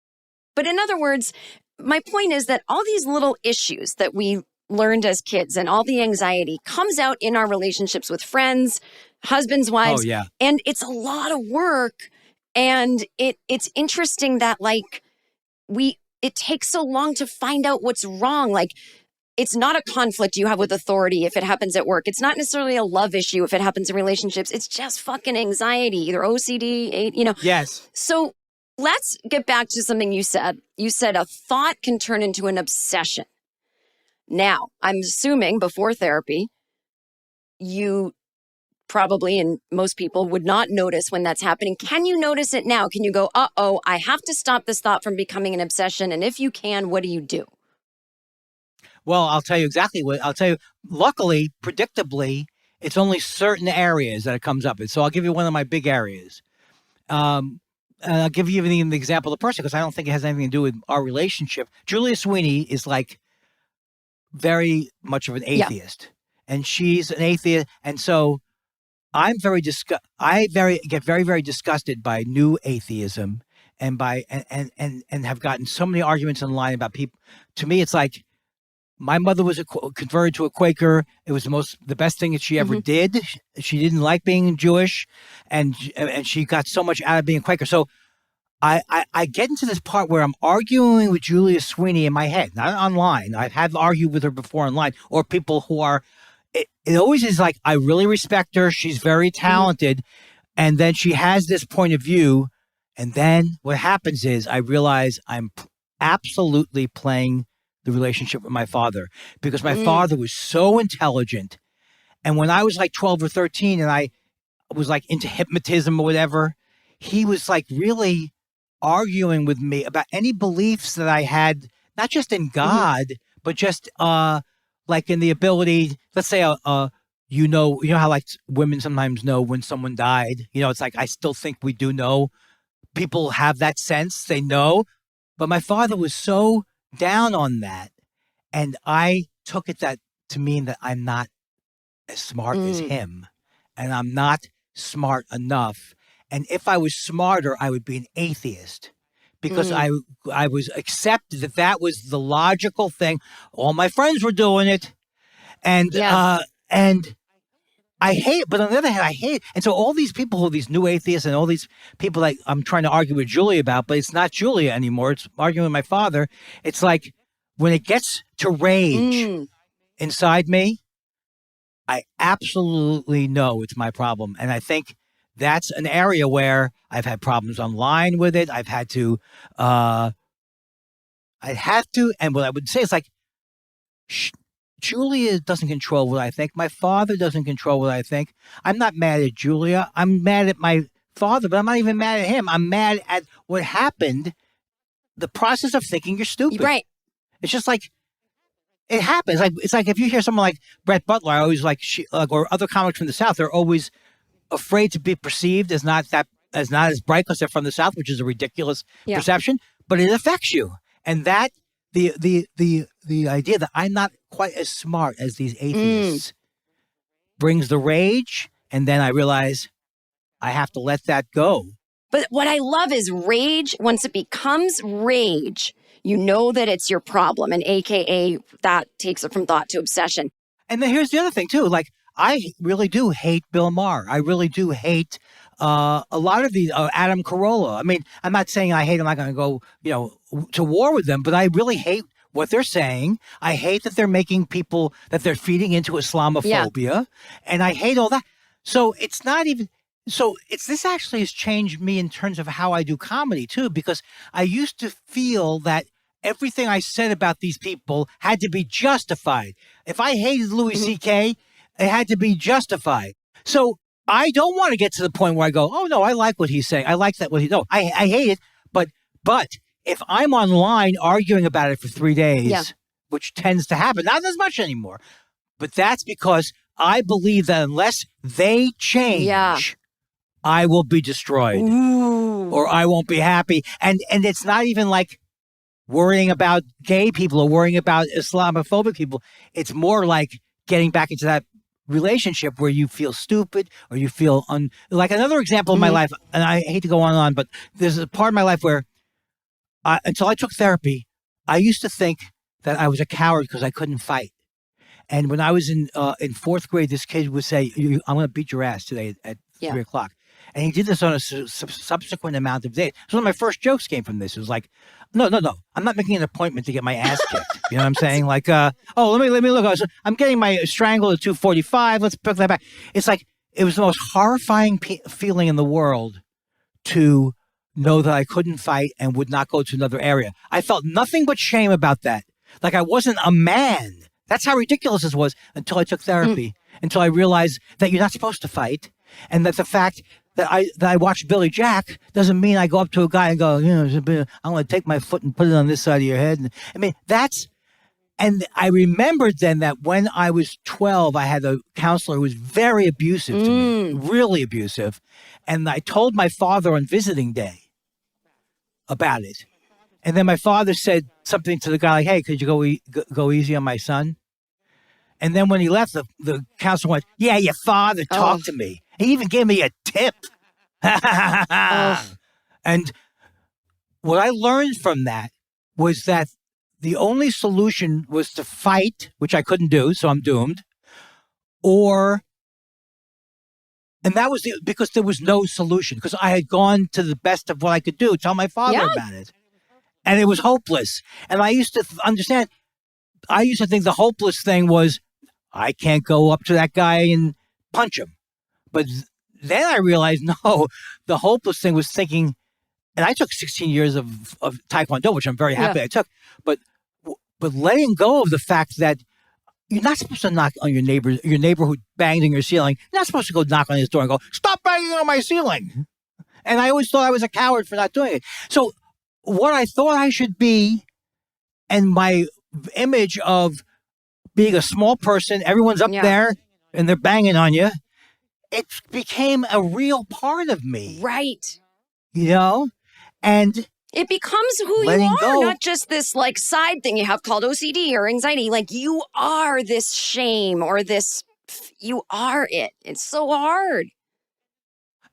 But in other words, my point is that all these little issues that we learned as kids and all the anxiety comes out in our relationships with friends, husbands, wives. Oh, yeah. And it's a lot of work. And it's interesting that it takes so long to find out what's wrong. Like, it's not a conflict you have with authority if it happens at work. It's not necessarily a love issue if it happens in relationships. It's just fucking anxiety, either OCD, Yes. So let's get back to something you said. You said a thought can turn into an obsession. Now, I'm assuming before therapy, you probably, and most people would not notice when that's happening. Can you notice it now? Can you go, I have to stop this thought from becoming an obsession? And if you can, what do you do? Well, I'll tell you exactly what I'll tell you. Luckily, predictably, it's only certain areas that it comes up in. So I'll give you one of my big areas. I'll give you even the example of the person, because I don't think it has anything to do with our relationship. Julia Sweeney is like very much of an atheist, and she's an atheist. And so I'm I get very, very disgusted by new atheism and and have gotten so many arguments online about people. To me, it's like, my mother was converted to a Quaker. It was the best thing that she ever did. She didn't like being Jewish, and she got so much out of being Quaker. So I get into this part where I'm arguing with Julia Sweeney in my head, not online. I've had to argue with her before online, or people who are. It always is like, I really respect her. She's very talented, and then she has this point of view, and then what happens is I realize I'm absolutely playing the relationship with my father, because my father was so intelligent. And when I was like 12 or 13 and I was like into hypnotism or whatever, he was like really arguing with me about any beliefs that I had, not just in God, but just like in the ability, let's say, you know how like women sometimes know when someone died, it's like, I still think we do know. People have that sense, they know. But my father was so down on that, and I took it to mean that I'm not as smart as him, and I'm not smart enough, and if I was smarter I would be an atheist, because I was accepted that was the logical thing. All my friends were doing it, and I hate it, but on the other hand, I hate it. And so all these people, these new atheists and all these people that I'm trying to argue with Julia about, but it's not Julia anymore. It's arguing with my father. It's like when it gets to rage inside me, I absolutely know it's my problem. And I think that's an area where I've had problems online with it. I've had to, and what I would say is like, Julia doesn't control what I think. My father doesn't control what I think. I'm not mad at Julia. I'm mad at my father, but I'm not even mad at him. I'm mad at what happened, the process of thinking you're stupid. Right. It's just like, it happens. It's like if you hear someone like Brett Butler, I always or other comics from the South, they're always afraid to be perceived as not as bright because they're from the South, which is a ridiculous perception, but it affects you. And that, the idea that I'm not quite as smart as these atheists brings the rage, and then I realize I have to let that go. But what I love is rage. Once it becomes rage, you know that it's your problem, and AKA that takes it from thought to obsession. And then here's the other thing too. Like, I really do hate Bill Maher. I really do hate a lot of these, Adam Carolla. I mean, I'm not saying I hate them. I'm not going to go, to war with them, but I really hate what they're saying. I hate that they're making people, that they're feeding into Islamophobia, and I hate all that. So this actually has changed me in terms of how I do comedy too, because I used to feel that everything I said about these people had to be justified. If I hated Louis C.K., it had to be justified. So I don't want to get to the point where I go, oh no, I like what he's saying. I like that. I hate it. But if I'm online arguing about it for 3 days, which tends to happen, not as much anymore, but that's because I believe that unless they change, I will be destroyed or I won't be happy. And it's not even like worrying about gay people or worrying about Islamophobic people. It's more like getting back into that relationship where you feel stupid or you feel like another example of my life, and I hate to go on and on, but there's a part of my life where until I took therapy, I used to think that I was a coward because I couldn't fight. And when I was in fourth grade, this kid would say, I'm going to beat your ass today at 3 o'clock. And he did this on a subsequent amount of days. So one of my first jokes came from this. It was like, no. I'm not making an appointment to get my ass kicked. You know what I'm saying? Like, let me look. I'm getting my strangled at 2:45. Let's pick that back. It's like, it was the most horrifying feeling in the world to know that I couldn't fight and would not go to another area. I felt nothing but shame about that. Like I wasn't a man. That's how ridiculous this was until I took therapy, until I realized that you're not supposed to fight, and that the fact that I watched Billy Jack doesn't mean I go up to a guy and go, I'm going to take my foot and put it on this side of your head. And I remembered then that when I was 12, I had a counselor who was very abusive to me, really abusive. And I told my father on visiting day about it. And then my father said something to the guy like, hey, could you go easy on my son? And then when he left, the counselor went, yeah, your father talked to me. He even gave me a tip. And what I learned from that was that the only solution was to fight, which I couldn't do, so I'm doomed. And that was because there was no solution, because I had gone to the best of what I could do, tell my father about it. And it was hopeless. And I used to think the hopeless thing was, I can't go up to that guy and punch him. But then I realized, no, the hopeless thing was thinking, and I took 16 years of Taekwondo, which I'm very happy I took, but letting go of the fact that you're not supposed to knock on your neighbor who banged in your ceiling. You're not supposed to go knock on his door and go, stop banging on my ceiling. And I always thought I was a coward for not doing it. So what I thought I should be, and my image of being a small person, everyone's up there and they're banging on you, it became a real part of me. Right. And it becomes who you are, not just this like side thing you have called OCD or anxiety. Like you are this shame or you are it. It's so hard.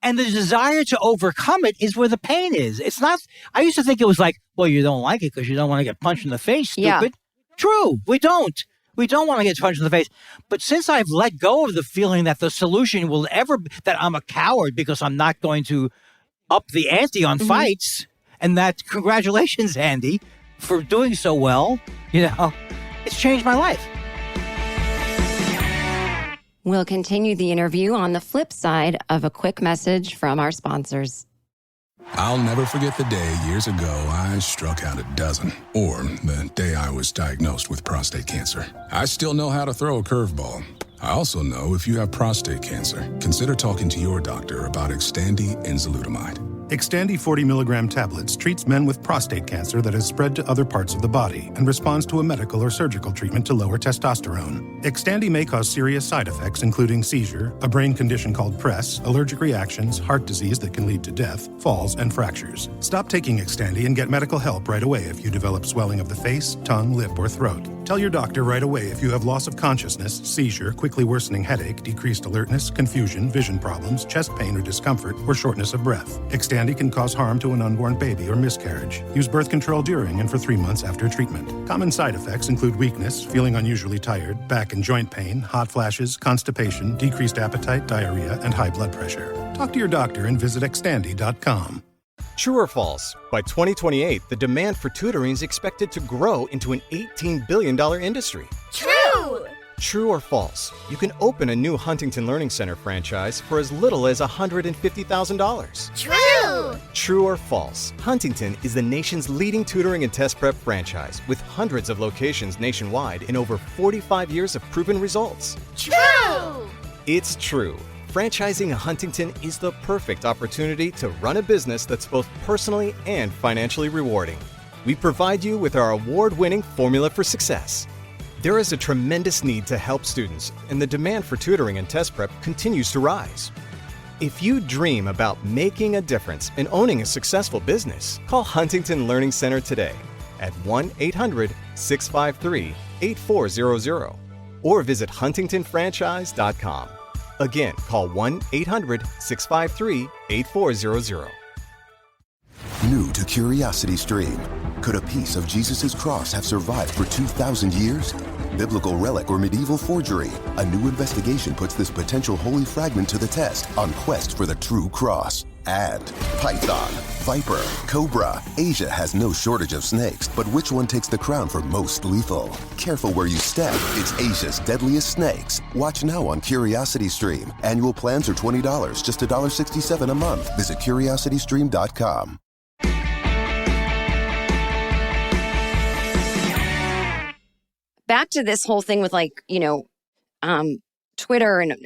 And the desire to overcome it is where the pain is. It's not, I used to think it was like, well, you don't like it because you don't want to get punched in the face, stupid. True, we don't. We don't want to get punched in the face. But since I've let go of the feeling that the solution will ever, that I'm a coward because I'm not going to up the ante on fights, and that congratulations, Andy, for doing so well, it's changed my life. We'll continue the interview on the flip side of a quick message from our sponsors. I'll never forget the day years ago I struck out a dozen, or the day I was diagnosed with prostate cancer. I still know how to throw a curveball. I also know if you have prostate cancer, consider talking to your doctor about Xtandi enzalutamide. Xtandi 40 milligram tablets treats men with prostate cancer that has spread to other parts of the body and responds to a medical or surgical treatment to lower testosterone. Xtandi may cause serious side effects, including seizure, a brain condition called PRESS, allergic reactions, heart disease that can lead to death, falls, and fractures. Stop taking Xtandi and get medical help right away if you develop swelling of the face, tongue, lip, or throat. Tell your doctor right away if you have loss of consciousness, seizure, quickly worsening headache, decreased alertness, confusion, vision problems, chest pain or discomfort, or shortness of breath. Xtandi can cause harm to an unborn baby or miscarriage. Use birth control during and for 3 months after treatment. Common side effects include weakness, feeling unusually tired, back and joint pain, hot flashes, constipation, decreased appetite, diarrhea, and high blood pressure. Talk to your doctor and visit Xtandi.com. True or false? By 2028, the demand for tutoring is expected to grow into an $18 billion industry. True! True or false? You can open a new Huntington Learning Center franchise for as little as $150,000. True! True or false? Huntington is the nation's leading tutoring and test prep franchise with hundreds of locations nationwide and over 45 years of proven results. True! It's true. Franchising a Huntington is the perfect opportunity to run a business that's both personally and financially rewarding. We provide you with our award-winning formula for success. There is a tremendous need to help students, and the demand for tutoring and test prep continues to rise. If you dream about making a difference and owning a successful business, call Huntington Learning Center today at 1-800-653-8400 or visit huntingtonfranchise.com. Again, call 1-800-653-8400. New to CuriosityStream. Could a piece of Jesus' cross have survived for 2,000 years? Biblical relic or medieval forgery? A new investigation puts this potential holy fragment to the test on quest for the true cross. And python, viper, cobra. Asia has no shortage of snakes, but which one takes the crown for most lethal? Careful where you step. It's Asia's deadliest snakes. Watch now on CuriosityStream. Annual plans are $20, just $1.67 a month. Visit CuriosityStream.com. Back to this whole thing with Twitter and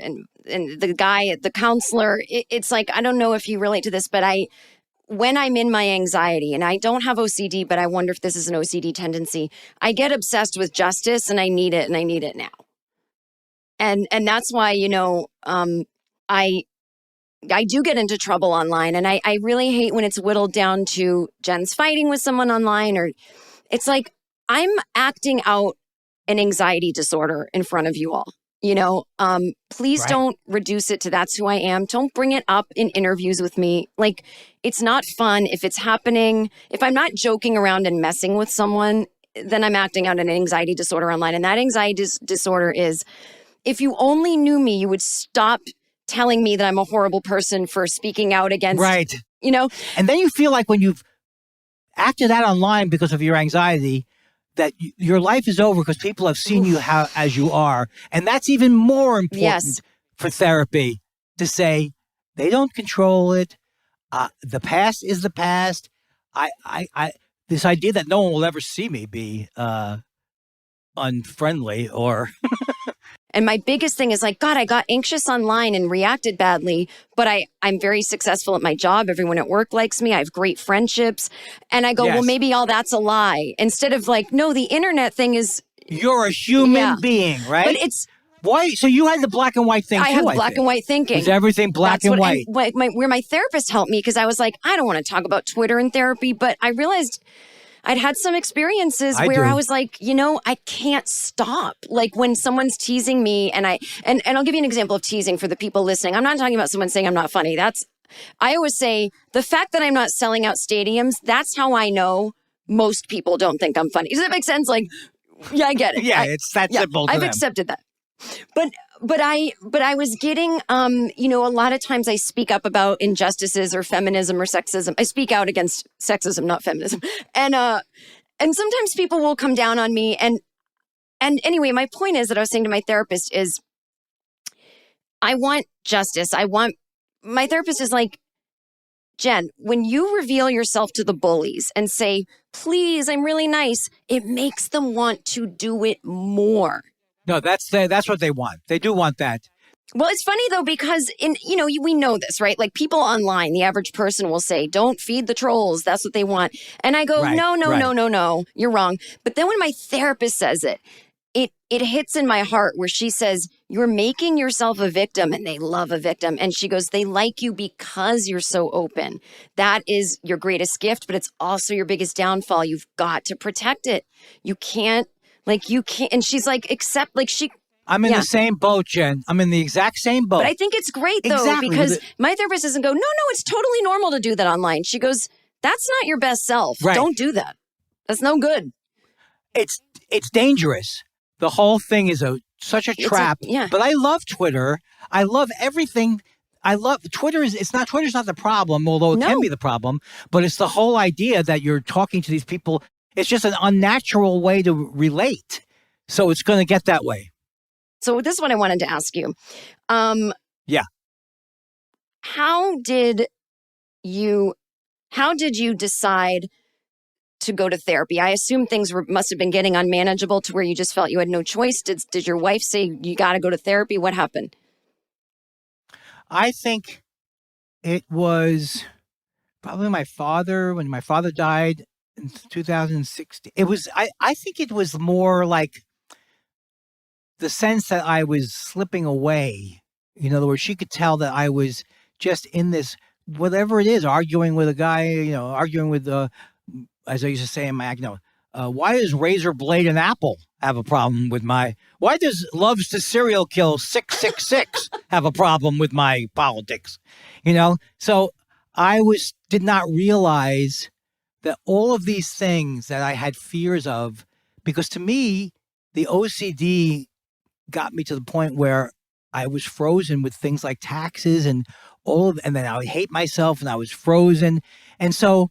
the guy, the counselor, it's like, I don't know if you relate to this, but when I'm in my anxiety, and I don't have OCD, but I wonder if this is an OCD tendency, I get obsessed with justice and I need it now. And that's why, I do get into trouble online, and I really hate when it's whittled down to Jen's fighting with someone online, or it's like I'm acting out an anxiety disorder in front of you all. Please don't reduce it to that's who I am. Don't bring it up in interviews with me. Like, it's not fun if it's happening. If I'm not joking around and messing with someone, then I'm acting out an anxiety disorder online. And that anxiety disorder is, if you only knew me, you would stop telling me that I'm a horrible person for speaking out against, And then you feel like when you've acted out online because of your anxiety, that your life is over because people have seen you as you are. And that's even more important for therapy, to say they don't control it. The past is the past. This idea that no one will ever see me be unfriendly or... And my biggest thing is like, God, I got anxious online and reacted badly, but I'm very successful at my job. Everyone at work likes me. I have great friendships. And I go, well, maybe all that's a lie. Instead of like, no, the internet thing is... You're a human being, right? But it's... Why? So you had the black and white thing, I have black and white thinking. Was everything black and white? Where my therapist helped me, because I was like, I don't want to talk about Twitter in therapy, but I realized... I'd had some experiences where I was like, I can't stop. Like when someone's teasing me and I'll give you an example of teasing for the people listening. I'm not talking about someone saying I'm not funny. I always say the fact that I'm not selling out stadiums, that's how I know most people don't think I'm funny. Does that make sense? Like Yeah, I get it. Yeah, it's that simple to I've them. accepted that. But I was getting, a lot of times I speak up about injustices or feminism or sexism. I speak out against sexism, not feminism. And sometimes people will come down on me. And anyway, my point is that I was saying to my therapist is, I want justice. My therapist is like, Jen, when you reveal yourself to the bullies and say, please, I'm really nice, it makes them want to do it more. No, that's what they want. They do want that. Well, it's funny, though, because we know this, right? Like people online, the average person will say, don't feed the trolls. That's what they want. And I go, no, you're wrong. But then when my therapist says it hits in my heart where she says, you're making yourself a victim, and they love a victim. And she goes, they like you because you're so open. That is your greatest gift, but it's also your biggest downfall. You've got to protect it. You can't. And she's like, I'm in the same boat, Jen. I'm in the exact same boat. But I think it's great, though, Exactly. because my therapist doesn't go, no, it's totally normal to do that online. She goes, that's not your best self. Right. Don't do that. That's no good. It's dangerous. The whole thing is such a trap. But I love Twitter. I love everything. I love Twitter. Twitter's not the problem, although it can be the problem. But it's the whole idea that you're talking to these people. It's just an unnatural way to relate. So it's going to get that way. So this is what I wanted to ask you. Yeah. How did you decide to go to therapy? I assume things must have been getting unmanageable to where you just felt you had no choice. Did your wife say you got to go to therapy? What happened? I think it was probably my father. When my father died in 2016, it was. I think it was more like the sense that I was slipping away. In other words, she could tell that I was just in this, whatever it is, arguing with a guy. Arguing with as I used to say in my, why does razor blade and apple have a problem with why does loves to serial kill 666 have a problem with my politics? So I did not realize that all of these things that I had fears of, because to me, the OCD got me to the point where I was frozen with things like taxes and and then I would hate myself and I was frozen. And so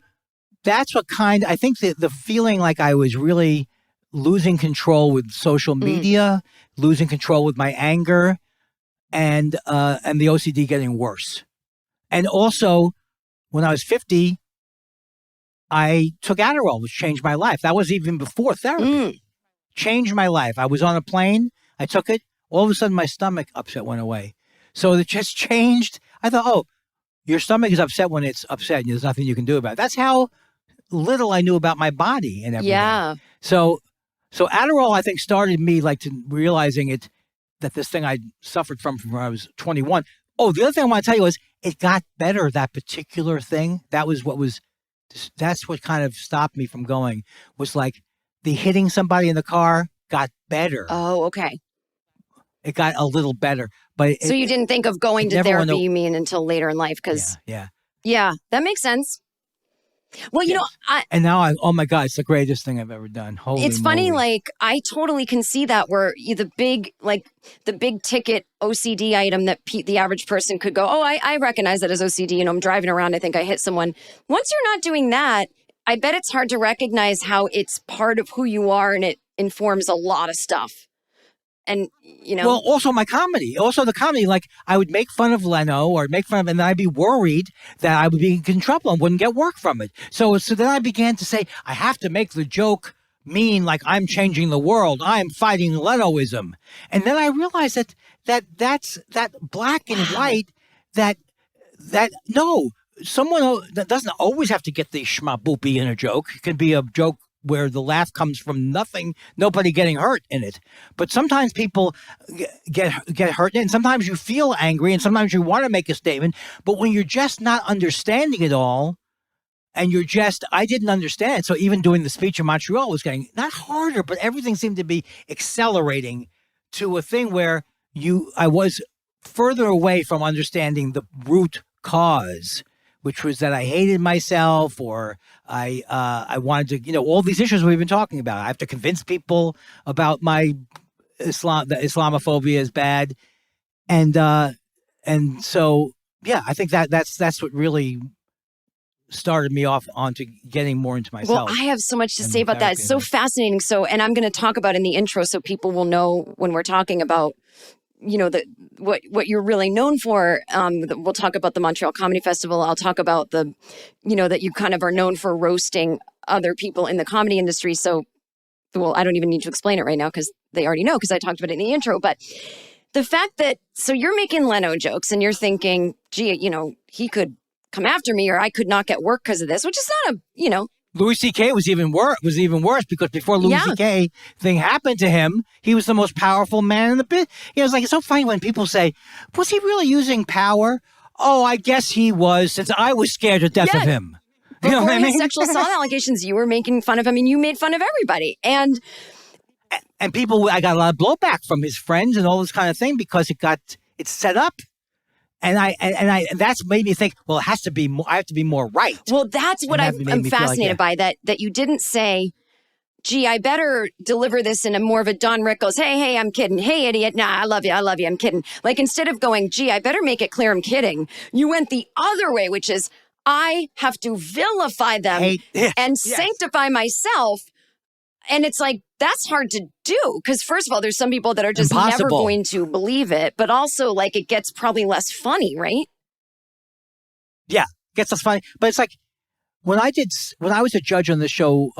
that's what I think that the feeling like I was really losing control with social media, losing control with my anger, and the OCD getting worse. And also, when I was 50, I took Adderall, which changed my life. That was even before therapy. Changed my life. I was on a plane. I took it. All of a sudden, my stomach upset went away. So it just changed. I thought, your stomach is upset when it's upset, and there's nothing you can do about it. That's how little I knew about my body and everything. Yeah. So Adderall, I think, started me to realizing that this thing I suffered from when I was 21. Oh, the other thing I want to tell you is it got better, that particular thing. That's what kind of stopped me from going, was like the hitting somebody in the car got better. Oh, okay. It got a little better. But so you didn't think of going to therapy, you mean, until later in life? Because yeah, that makes sense. Well, and now oh my God, it's the greatest thing I've ever done. Holy it's moly. funny, I totally can see that where the big ticket OCD item that the average person could go, I recognize that as OCD. I'm driving around, I think I hit someone. Once you're not doing that, I bet it's hard to recognize how it's part of who you are and it informs a lot of stuff. And, Well, also my comedy. Also the comedy, I would make fun of Leno or make fun of, and then I'd be worried that I would be in trouble and wouldn't get work from it. So then I began to say, I have to make the joke mean like I'm changing the world. I'm fighting Lenoism. And then I realized that's that black and white, someone that doesn't always have to get the schmaboopy in a joke. It can be a joke where the laugh comes from nobody getting hurt in it. But sometimes people get hurt in it, and sometimes you feel angry, and sometimes you want to make a statement. But when you're just not understanding it all, and I didn't understand it. So even doing the speech in Montreal was getting not harder, but everything seemed to be accelerating to a thing where I was further away from understanding the root cause, which was that I hated myself, or I wanted to, all these issues we've been talking about. I have to convince people about my that Islamophobia is bad, and so yeah, I think that's what really started me off onto getting more into myself. Well, I have so much to say about that. It's so fascinating. So, and I'm going to talk about in the intro so people will know when we're talking about, what you're really known for. We'll talk about the Montreal Comedy Festival. I'll talk about that you kind of are known for roasting other people in the comedy industry. So, well, I don't even need to explain it right now because they already know because I talked about it in the intro. But the fact that, so you're making Leno jokes and you're thinking, gee, he could come after me or I could not get work because of this, which is not Louis C.K. was even worse because before Louis C.K. thing happened to him, he was the most powerful man in the bit. It's like, it's so funny when people say, was he really using power? Oh, I guess he was, since I was scared to death of him. You know Before what I mean? his sexual assault allegations, you were making fun of him and you made fun of everybody. And people, I got a lot of blowback from his friends and all this kind of thing because it's set up. And that's made me think, well, it has to be more, I have to be more right. Well, that's what I'm fascinated by, that you didn't say, gee, I better deliver this in a more of a Don Rickles, hey, I'm kidding. Hey, idiot. Nah, I love you, I'm kidding. Like, instead of going, gee, I better make it clear I'm kidding, you went the other way, which is, I have to vilify them and sanctify myself. And it's like, that's hard to do. Because first of all, there's some people that are just never going to believe it. But also, like, it gets probably less funny, right? Yeah, gets less funny. But it's like, when I was a judge on the show,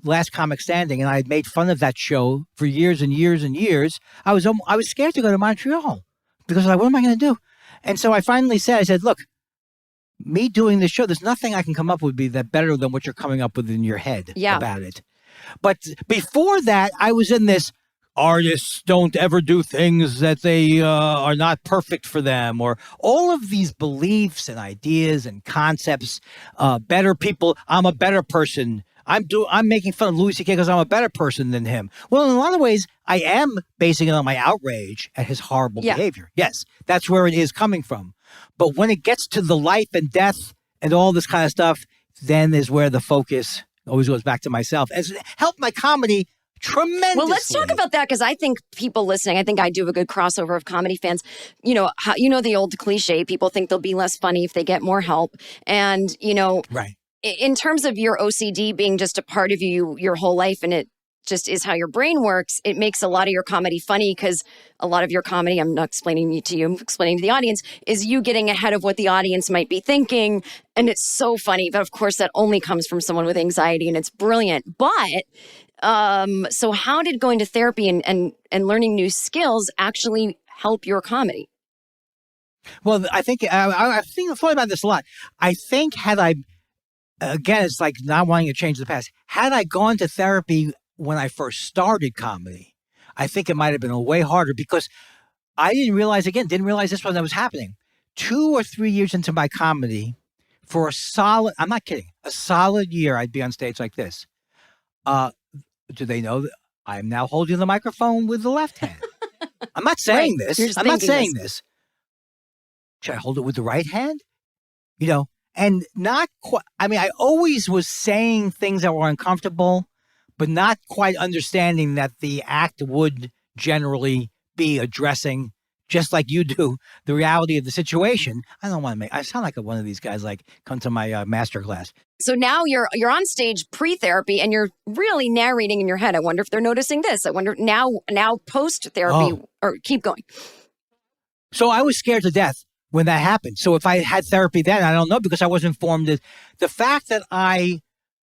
Last Comic Standing, and I had made fun of that show for years and years and years, I was scared to go to Montreal. Because like, what am I going to do? And so I finally said, look, me doing this show, there's nothing I can come up with be that better than what you're coming up with in your head about it. But before that, I was in this, artists don't ever do things that they are not perfect for them, or all of these beliefs and ideas and concepts. Better people, I'm a better person. I'm making fun of Louis C.K. because I'm a better person than him. Well, in a lot of ways, I am basing it on my outrage at his horrible behavior. Yes, that's where it is coming from. But when it gets to the life and death and all this kind of stuff, then is where the focus always goes back to myself. It's helped my comedy tremendously. Well, let's talk about that, because I think people listening, I think I do have a good crossover of comedy fans. The old cliche, people think they'll be less funny if they get more help. And, right. In terms of your OCD being just a part of you your whole life, and it just is how your brain works, it makes a lot of your comedy funny, because a lot of your comedy, I'm not explaining it to you, I'm explaining to the audience, is you getting ahead of what the audience might be thinking. And it's so funny. But of course, that only comes from someone with anxiety, and it's brilliant. But so how did going to therapy and learning new skills actually help your comedy? Well, I think I've thought about this a lot. I think again, it's like not wanting to change the past. Had I gone to therapy when I first started comedy, I think it might have been way harder, because I didn't realize this when that was happening. 2 or 3 years into my comedy, for I'm not kidding, a solid year, I'd be on stage like this. Do they know that I'm now holding the microphone with the left hand? I'm not saying this. I'm not saying this. Should I hold it with the right hand? And not quite. I mean, I always was saying things that were uncomfortable, but not quite understanding that the act would generally be addressing, just like you do, the reality of the situation. I don't want to I sound like one of these guys, like, come to my master class. So now you're on stage pre-therapy and you're really narrating in your head. I wonder if they're noticing this. I wonder now post-therapy, or keep going. So I was scared to death when that happened. So if I had therapy then, I don't know, because I wasn't formed. The fact that I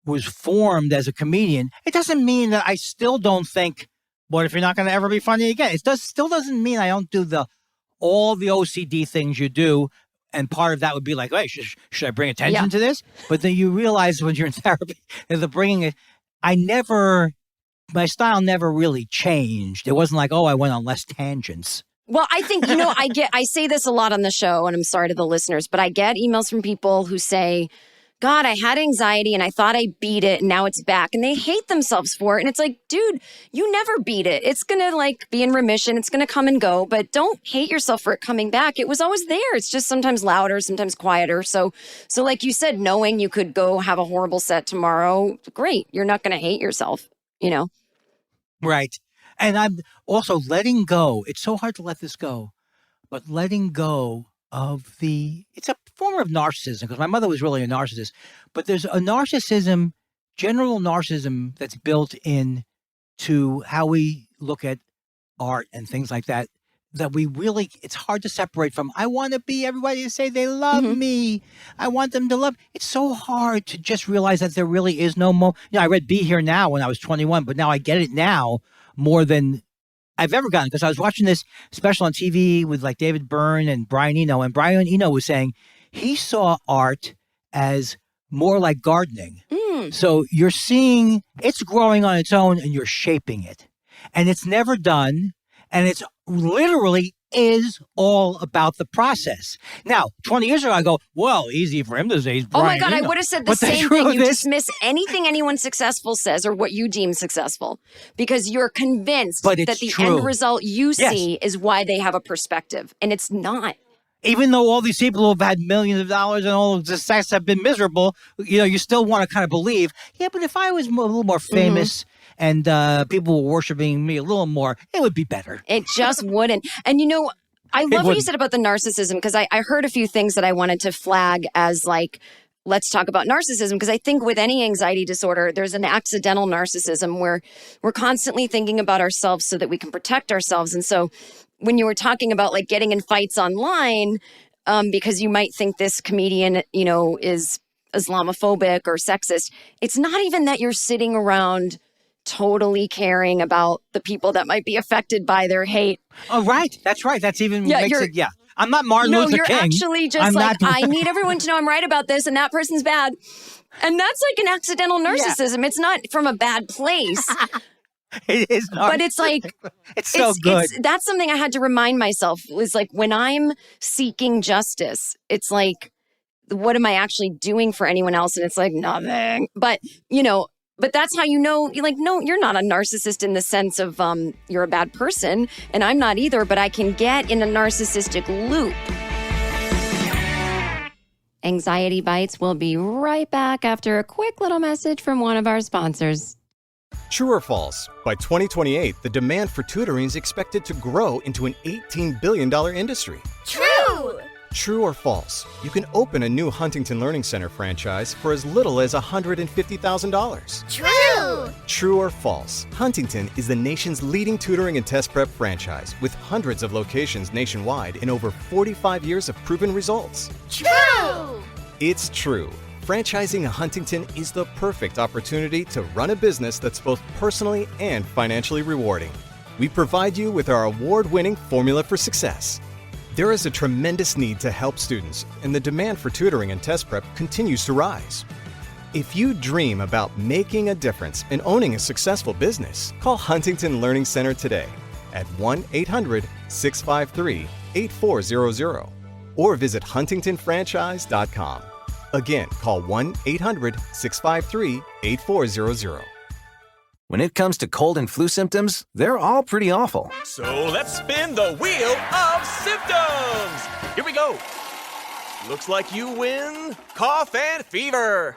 was formed as a comedian, it doesn't mean that I still don't think, what if you're not going to ever be funny again? It still doesn't mean I don't do all the OCD things you do. And part of that would be like, hey, should I bring attention to this? But then you realize when you're in therapy, that bringing it, my style never really changed. It wasn't like, I went on less tangents. Well, I think, I say this a lot on the show, and I'm sorry to the listeners, but I get emails from people who say, God, I had anxiety and I thought I beat it and now it's back. And they hate themselves for it. And it's like, dude, you never beat it. It's going to like be in remission. It's going to come and go, but don't hate yourself for it coming back. It was always there. It's just sometimes louder, sometimes quieter. So like you said, knowing you could go have a horrible set tomorrow, great. You're not going to hate yourself, you know? Right. And I'm also letting go. It's so hard to let this go, but letting go of it's a form of narcissism, because my mother was really a narcissist, but there's a narcissism, general narcissism that's built in to how we look at art and things like that, that we really, it's hard to separate from. I want to be everybody to say they love me. I want them to love. It's so hard to just realize that there really is no more. You know, I read Be Here Now when I was 21, but now I get it now more than I've ever gotten, because I was watching this special on TV with like David Byrne and Brian Eno, and Brian Eno was saying he saw art as more like gardening. So you're seeing it's growing on its own and you're shaping it. And it's never done. And it's literally is all about the process. Now, 20 years ago, I go, well, easy for him to say he's Brian Oh my God, Eno. I would have said the But same thing. You truth is- dismiss anything anyone successful says or what you deem successful because you're convinced But it's that the true. end result you Yes. see is why they have a perspective. And it's not. Even though all these people who have had millions of dollars and all of the success have been miserable, you know, you still want to kind of believe, yeah, but if I was a little more famous and people were worshiping me a little more, it would be better. It just wouldn't. And you know, I love what you wouldn't. said about the narcissism, because I heard a few things that I wanted to flag as like, let's talk about narcissism, because I think with any anxiety disorder, there's an accidental narcissism where we're constantly thinking about ourselves so that we can protect ourselves. And so when you were talking about like getting in fights online, because you might think this comedian, you know, is Islamophobic or sexist, it's not even that you're sitting around totally caring about the people that might be affected by their hate. Oh, right. That's right. That's even makes it, yeah. I'm not Martin No, Luther you're King. actually just I'm like, not- I need everyone to know I'm right about this and that person's bad. And that's like an accidental narcissism. It's not from a bad place. It is not. But it's like, it's so good. That's something I had to remind myself is like when I'm seeking justice, it's like, what am I actually doing for anyone else? And it's like, nothing. But, you know, but that's how you know, you're like, no, you're not a narcissist in the sense of you're a bad person. And I'm not either, but I can get in a narcissistic loop. Anxiety Bites will be right back after a quick little message from one of our sponsors. True or false? By 2028, the demand for tutoring is expected to grow into an $18 billion industry. True! True or false? You can open a new Huntington Learning Center franchise for as little as $150,000. True! True or false? Huntington is the nation's leading tutoring and test prep franchise with hundreds of locations nationwide and over 45 years of proven results. True! It's true. Franchising a Huntington is the perfect opportunity to run a business that's both personally and financially rewarding. We provide you with our award-winning formula for success. There is a tremendous need to help students, and the demand for tutoring and test prep continues to rise. If you dream about making a difference and owning a successful business, call Huntington Learning Center today at 1-800-653-8400 or visit huntingtonfranchise.com. Again, call 1-800-653-8400. When it comes to cold and flu symptoms, they're all pretty awful. So let's spin the wheel of symptoms. Here we go. Looks like you win cough and fever.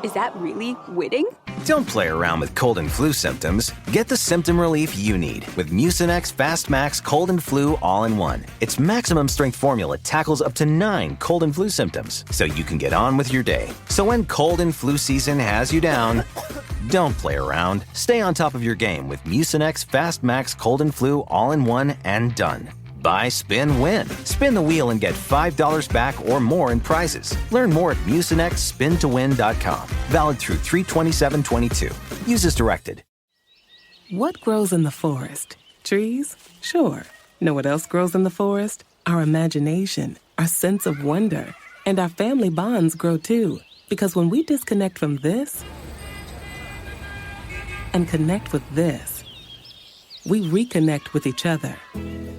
Is that really winning? Don't play around with cold and flu symptoms. Get the symptom relief you need with Mucinex Fast Max Cold and Flu All-in-One. Its maximum strength formula tackles up to 9 cold and flu symptoms, so you can get on with your day. So when cold and flu season has you down, don't play around. Stay on top of your game with Mucinex Fast Max Cold and Flu All-in-One and done. Buy, spin, win. Spin the wheel and get $5 back or more in prizes. Learn more at MucinexSpinToWin.com. Valid through 3/27/22. Use as directed. What grows in the forest? Trees? Sure. Know what else grows in the forest? Our imagination, our sense of wonder, and our family bonds grow too. Because when we disconnect from this and connect with this, we reconnect with each other.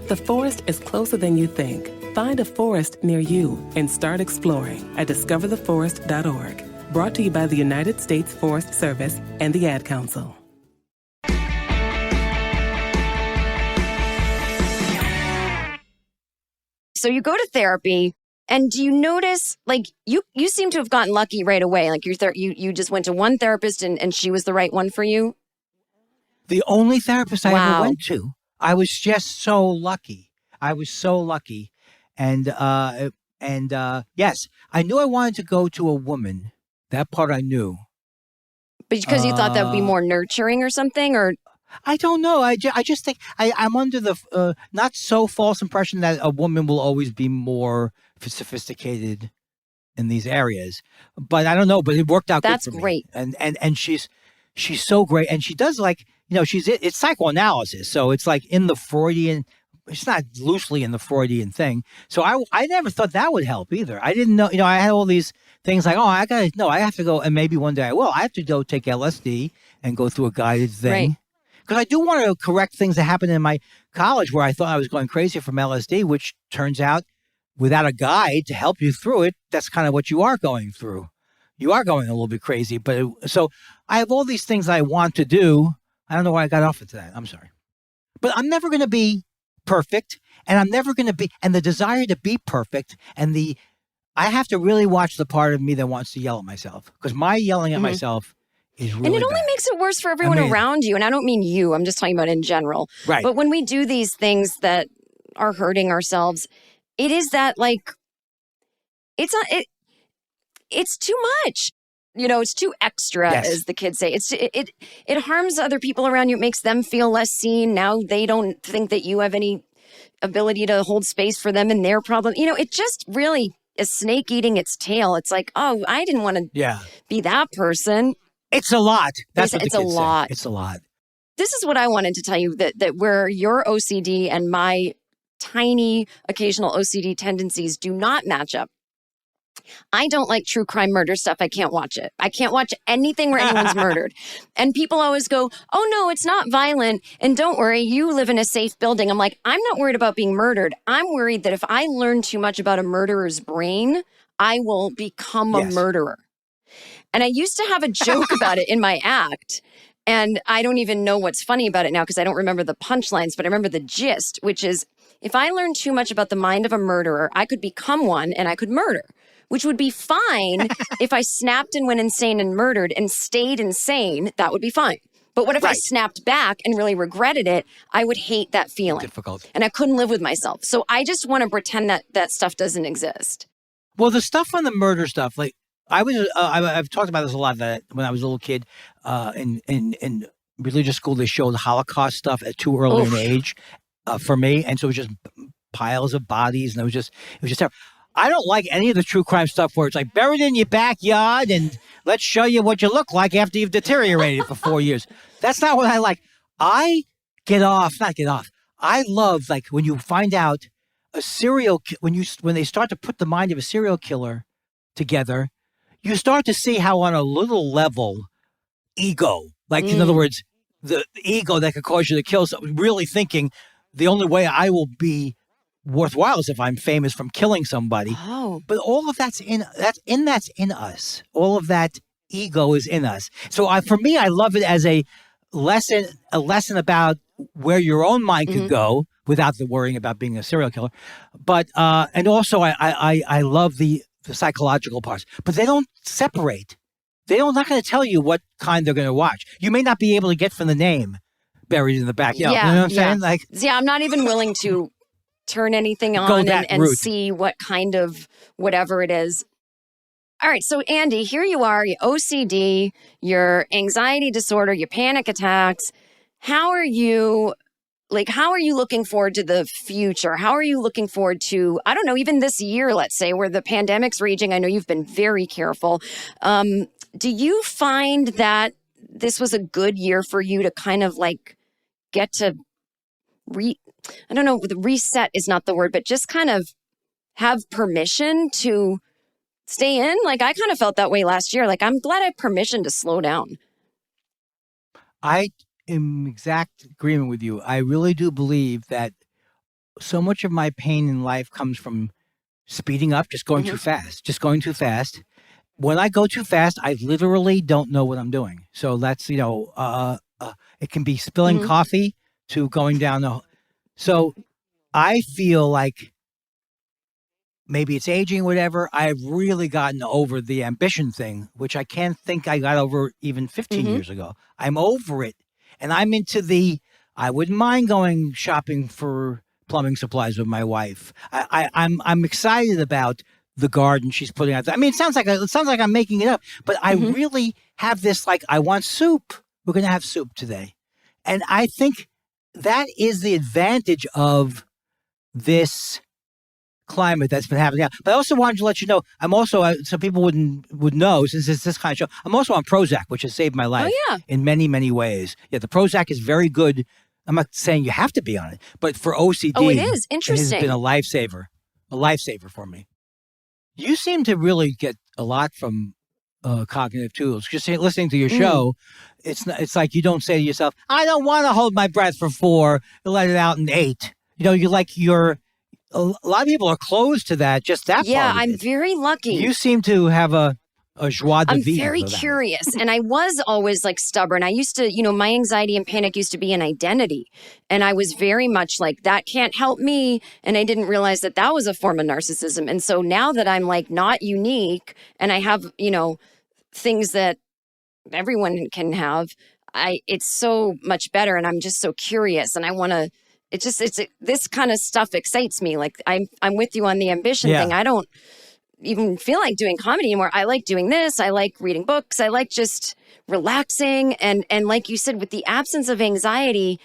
The forest is closer than you think. Find a forest near you and start exploring at discovertheforest.org. Brought to you by the United States Forest Service and the Ad Council. So you go to therapy, and do you notice, like, you seem to have gotten lucky right away. Like, you just went to one therapist, and she was the right one for you? The only therapist I ever went to. I was just so lucky. I was so lucky. And yes, I knew I wanted to go to a woman. That part I knew. But because you thought that would be more nurturing or something, or? I don't know. I just think I'm under the not so false impression that a woman will always be more sophisticated in these areas. But I don't know. But it worked out That's good for great. me. And she's so great. And she does, like, it's psychoanalysis. So it's like in the Freudian. It's not loosely in the Freudian thing. So I never thought that would help either. I didn't know, I had all these things like, I have to go, and maybe one day I will. I have to go take LSD and go through a guided thing. Because I do want to correct things that happened in my college where I thought I was going crazy from LSD, which turns out without a guide to help you through it, that's kind of what you are going through. You are going a little bit crazy. So I have all these things I want to do. I don't know why I got off into that. I'm sorry. But I'm never going to be perfect, and I'm never going to be, and the desire to be perfect, and I have to really watch the part of me that wants to yell at myself, because my yelling at myself is really And it only bad. makes it worse for everyone around you. And I don't mean you, I'm just talking about in general. Right. But when we do these things that are hurting ourselves, it is that, like, it's too much. It's too extra, as the kids say. It harms other people around you. It makes them feel less seen. Now they don't think that you have any ability to hold space for them and their problem. It just really is snake eating its tail. It's like, oh, I didn't want to be that person. It's a lot. That's what the it's kids a lot. say. It's a lot. This is what I wanted to tell you, that where your OCD and my tiny occasional OCD tendencies do not match up. I don't like true crime murder stuff. I can't watch it. I can't watch anything where anyone's murdered. And people always go, oh, no, it's not violent. And don't worry, you live in a safe building. I'm like, I'm not worried about being murdered. I'm worried that if I learn too much about a murderer's brain, I will become a murderer. And I used to have a joke about it in my act. And I don't even know what's funny about it now because I don't remember the punchlines, but I remember the gist, which is if I learned too much about the mind of a murderer, I could become one and I could murder. Which would be fine if I snapped and went insane and murdered and stayed insane. That would be fine. But what if I snapped back and really regretted it? I would hate that feeling. Difficult. And I couldn't live with myself. So I just want to pretend that stuff doesn't exist. Well, the stuff on the murder stuff, like I've talked about this a lot. That when I was a little kid, in religious school, they showed Holocaust stuff at too early an age for me, and so it was just piles of bodies, and it was just terrible. I don't like any of the true crime stuff where it's like buried in your backyard and let's show you what you look like after you've deteriorated for 4 years. That's not what I like. I love, like, when you find out when they start to put the mind of a serial killer together, you start to see how on a little level ego, like in other words, the ego that could cause you to kill someone, really thinking the only way I will be worthwhile is if I'm famous from killing somebody. Oh. But all of that's in us. All of that ego is in us. So for me, I love it as a lesson about where your own mind could go without the worrying about being a serial killer. But and also I love the psychological parts. But they don't separate. They're not going to tell you what kind they're going to watch. You may not be able to get from the name Buried in the Backyard. You know what I'm saying? Like, I'm not even willing to turn anything on and see what kind of whatever it is. All right. So, Andy, here you are, your OCD, your anxiety disorder, your panic attacks. How are you looking forward to the future? How are you looking forward to, I don't know, even this year, let's say, where the pandemic's raging? I know you've been very careful. Do you find that this was a good year for you to kind of like get to I don't know, the reset is not the word, but just kind of have permission to stay in? Like, I kind of felt that way last year. Like, I'm glad I have permission to slow down. I am in exact agreement with you. I really do believe that so much of my pain in life comes from speeding up, just going too fast. When I go too fast, I literally don't know what I'm doing. So that's, it can be spilling coffee to going down the. So I feel like maybe it's aging, whatever. I've really gotten over the ambition thing, which I can't think I got over even 15 years ago. I'm over it. And I'm into I wouldn't mind going shopping for plumbing supplies with my wife. I'm excited about the garden she's putting out. I mean, it sounds like I'm making it up, but I really have this, like, I want soup. We're going to have soup today. And I think that is the advantage of this climate that's been happening now. But I also wanted to let you know, I'm also, so people would know, since it's this kind of show, I'm also on Prozac, which has saved my life in many, many ways. Yeah, the Prozac is very good. I'm not saying you have to be on it, but for OCD, it is interesting. It has been a lifesaver for me. You seem to really get a lot from cognitive tools. Just listening to your show, it's like you don't say to yourself, I don't want to hold my breath for 4, let it out in 8. A lot of people are closed to that, just that Yeah, part of I'm it. very lucky. You seem to have a joie de vivre. I'm very curious, and I was always like stubborn. I used to, my anxiety and panic used to be an identity, and I was very much like, that can't help me, and I didn't realize that was a form of narcissism. And so now that I'm like not unique, and I have, things that everyone can have, it's so much better, and I'm just so curious, and I want to. This kind of stuff excites me. Like I'm with you on the ambition thing. I don't even feel like doing comedy anymore. I like doing this. I like reading books. I like just relaxing. And like you said, with the absence of anxiety,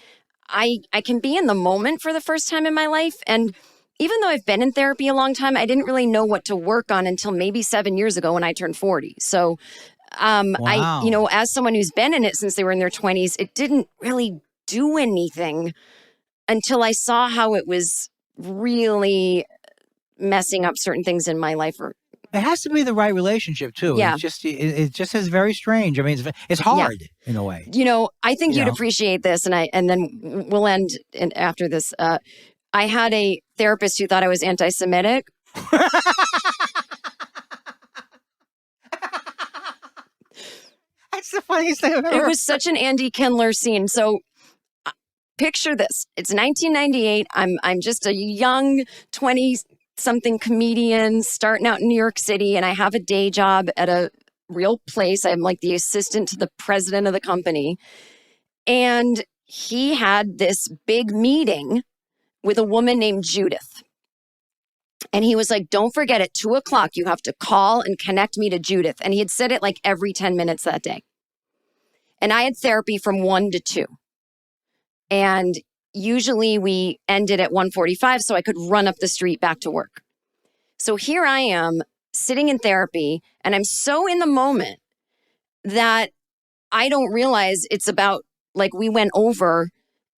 I can be in the moment for the first time in my life. And even though I've been in therapy a long time, I didn't really know what to work on until maybe 7 years ago when I turned 40. So I, as someone who's been in it since they were in their 20s, it didn't really do anything until I saw how it was really messing up certain things in my life. It has to be the right relationship too. Yeah. It just is very strange. I mean, it's hard in a way. I think you'd appreciate this, and then we'll end after this. I had a therapist who thought I was anti-Semitic. That's the funniest thing I've ever heard. It was such an Andy Kindler scene. So picture this. It's 1998. I'm just a young 20-something comedian starting out in New York City, and I have a day job at a real place. I'm like the assistant to the president of the company. And he had this big meeting with a woman named Judith. And he was like, don't forget, at 2:00, you have to call and connect me to Judith. And he had said it like every 10 minutes that day. And I had therapy from 1 to 2. And usually we ended at 1:45 so I could run up the street back to work. So here I am sitting in therapy, and I'm so in the moment that I don't realize it's about, like, we went over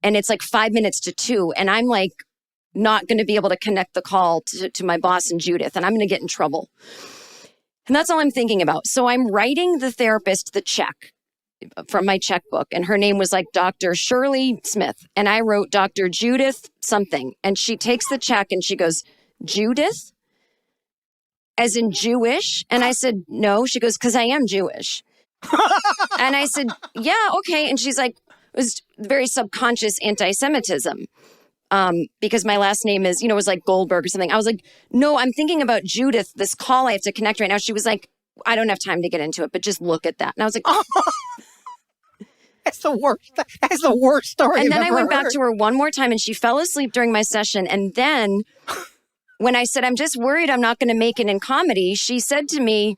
and it's like 5 minutes to 2, and I'm like not going to be able to connect the call to my boss and Judith, and I'm going to get in trouble. And that's all I'm thinking about. So I'm writing the therapist the check from my checkbook, and her name was like Dr. Shirley Smith, and I wrote Dr. Judith something, and she takes the check and she goes, Judith? As in Jewish? And I said, no. She goes, because I am Jewish. And I said, yeah, okay. And she's like, it was very subconscious anti-Semitism. Because my last name is, was like Goldberg or something. I was like, no, I'm thinking about Judith, this call I have to connect right now. She was like, I don't have time to get into it, but just look at that. And I was like, That's the worst. That's the worst story. And then I've I went ever back to her one more time, and she fell asleep during my session. And then when I said, I'm just worried I'm not going to make it in comedy, she said to me,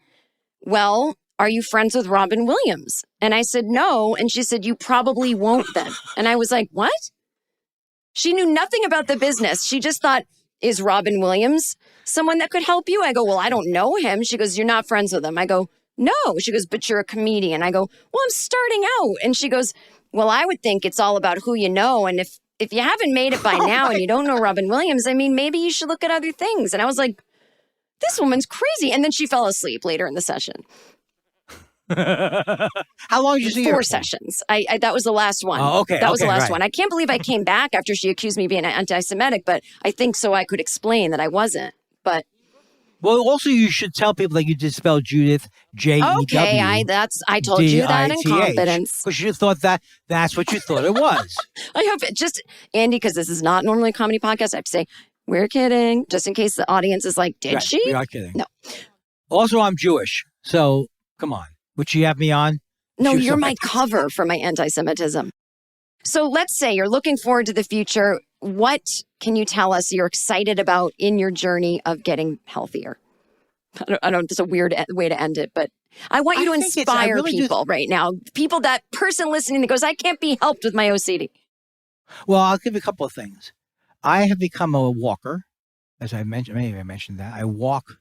well, are you friends with Robin Williams? And I said, no. And she said, you probably won't then. And I was like, what? She knew nothing about the business. She just thought, is Robin Williams someone that could help you? I go, well, I don't know him. She goes, you're not friends with him. I go, no. She goes, but you're a comedian. I go, well, I'm starting out. And she goes, well, I would think it's all about who you know. And if you haven't made it by now and you don't know Robin Williams, I mean, maybe you should look at other things. And I was like, this woman's crazy. And then she fell asleep later in the session. How long did you see her? 4 sessions. I that was the last one. Oh, okay. That was the last right. one. I can't believe I came back after she accused me of being anti-Semitic, but I think so I could explain that I wasn't. But well, also you should tell people that you did spell Judith J-E-W. okay, I told you that in confidence. Because you thought that's what you thought it was. I hope it just, Andy, because this is not normally a comedy podcast, I have to say, we're kidding, just in case the audience is like, did she? We are kidding. No. Also, I'm Jewish, so come on. Would you have me on? No, you're my cover for my anti-Semitism. So let's say you're looking forward to the future. What can you tell us you're excited about in your journey of getting healthier? I don't, it's a weird way to end it, but I want you to inspire people right now. People, that person listening that goes, I can't be helped with my OCD. Well, I'll give you a couple of things. I have become a walker, as I mentioned, maybe I mentioned that. I walk,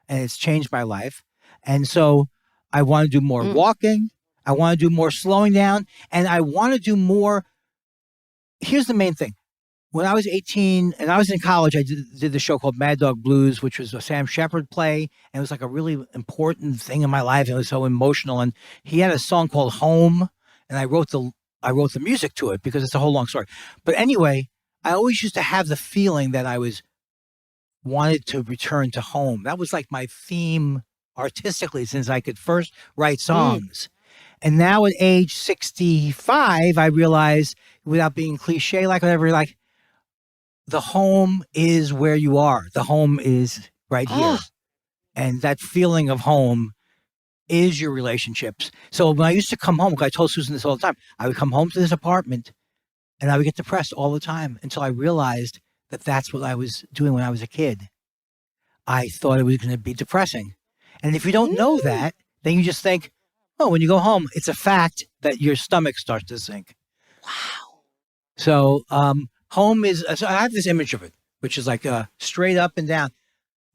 and it's changed my life. And so I want to do more walking. I want to do more slowing down. And I want to do more. Here's the main thing. When I was 18 and I was in college, I did the show called Mad Dog Blues, which was a Sam Shepard play. And it was like a really important thing in my life. It was so emotional. And he had a song called Home. And I wrote the music to it because it's a whole long story. But anyway, I always used to have the feeling that I wanted to return to home. That was like my theme artistically since I could first write songs. And now at age 65, I realize, without being cliche, like whatever, like the home is where you are. The home is right here. And that feeling of home is your relationships. So when I used to come home, because I told Susan this all the time, I would come home to this apartment and I would get depressed all the time until I realized that that's what I was doing when I was a kid. I thought it was going to be depressing. And if you don't know that, then you just think, oh, when you go home, it's a fact that your stomach starts to sink. Wow. So home is, so I have this image of it, which is like straight up and down.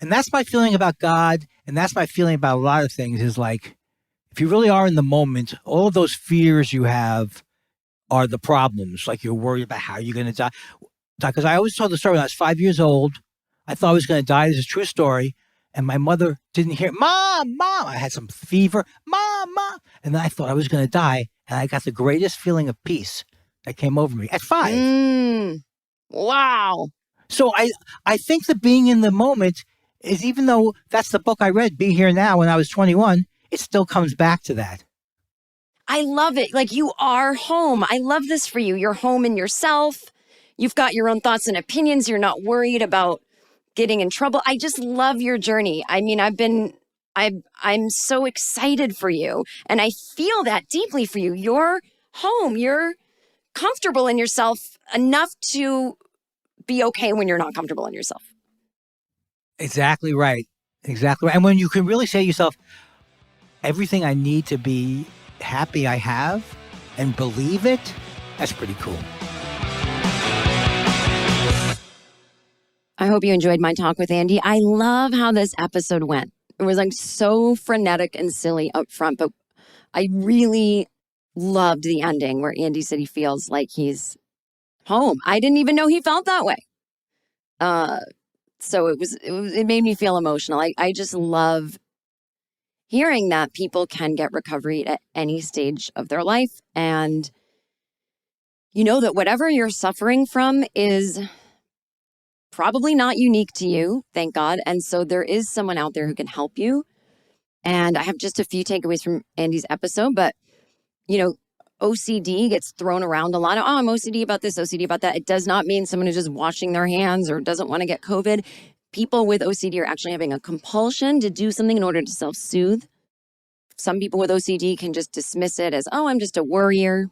And that's my feeling about God. And that's my feeling about a lot of things is like, if you really are in the moment, all of those fears you have are the problems. Like you're worried about how you're going to die. Because I always told the story when I was 5 years old, I thought I was going to die. This is a true story. And my mother didn't hear, Mom, Mom. I had some fever, Mom, Mom. And then I thought I was going to die. And I got the greatest feeling of peace that came over me at 5. Wow. So I think that being in the moment is, even though that's the book I read, Be Here Now, when I was 21, it still comes back to that. I love it. Like, you are home. I love this for you. You're home in yourself. You've got your own thoughts and opinions. You're not worried about getting in trouble. I just love your journey. I mean, I'm so excited for you. And I feel that deeply for you. You're home. You're comfortable in yourself enough to be okay when you're not comfortable in yourself. Exactly right. Exactly right. And when you can really say to yourself, everything I need to be happy I have, and believe it, that's pretty cool. I hope you enjoyed my talk with Andy. I love how this episode went. It was like so frenetic and silly up front, but I really loved the ending where Andy said he feels like he's home. I didn't even know he felt that way. So it made me feel emotional. I just love hearing that people can get recovery at any stage of their life. And you know that whatever you're suffering from is probably not unique to you, thank God. And so there is someone out there who can help you. And I have just a few takeaways from Andy's episode, but OCD gets thrown around a lot. Oh, I'm OCD about this, OCD about that. It does not mean someone who's just washing their hands or doesn't want to get COVID. People with OCD are actually having a compulsion to do something in order to self-soothe. Some people with OCD can just dismiss it as, oh, I'm just a worrier.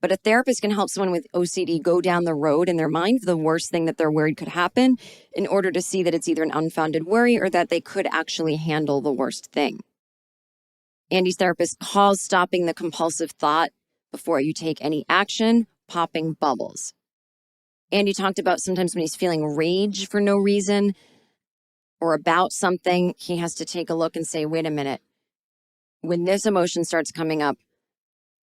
But a therapist can help someone with OCD go down the road in their mind for the worst thing that they're worried could happen in order to see that it's either an unfounded worry or that they could actually handle the worst thing. Andy's therapist calls stopping the compulsive thought before you take any action popping bubbles. Andy talked about sometimes when he's feeling rage for no reason or about something, he has to take a look and say, wait a minute, when this emotion starts coming up,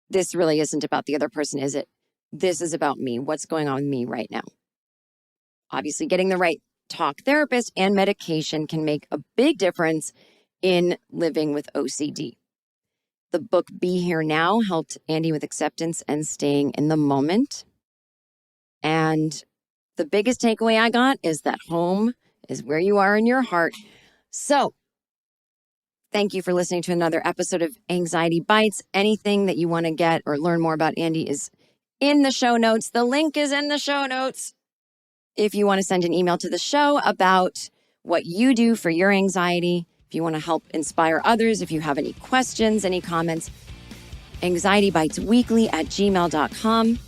this really isn't about the other person, is it? This is about me. What's going on with me right now? Obviously, getting the right talk therapist and medication can make a big difference in living with OCD. The book Be Here Now helped Andy with acceptance and staying in the moment. And the biggest takeaway I got is that home is where you are in your heart. So, thank you for listening to another episode of Anxiety Bites. Anything that you want to get or learn more about Andy is in the show notes. The link is in the show notes. If you want to send an email to the show about what you do for your anxiety, if you want to help inspire others, if you have any questions, any comments, anxietybitesweekly@gmail.com.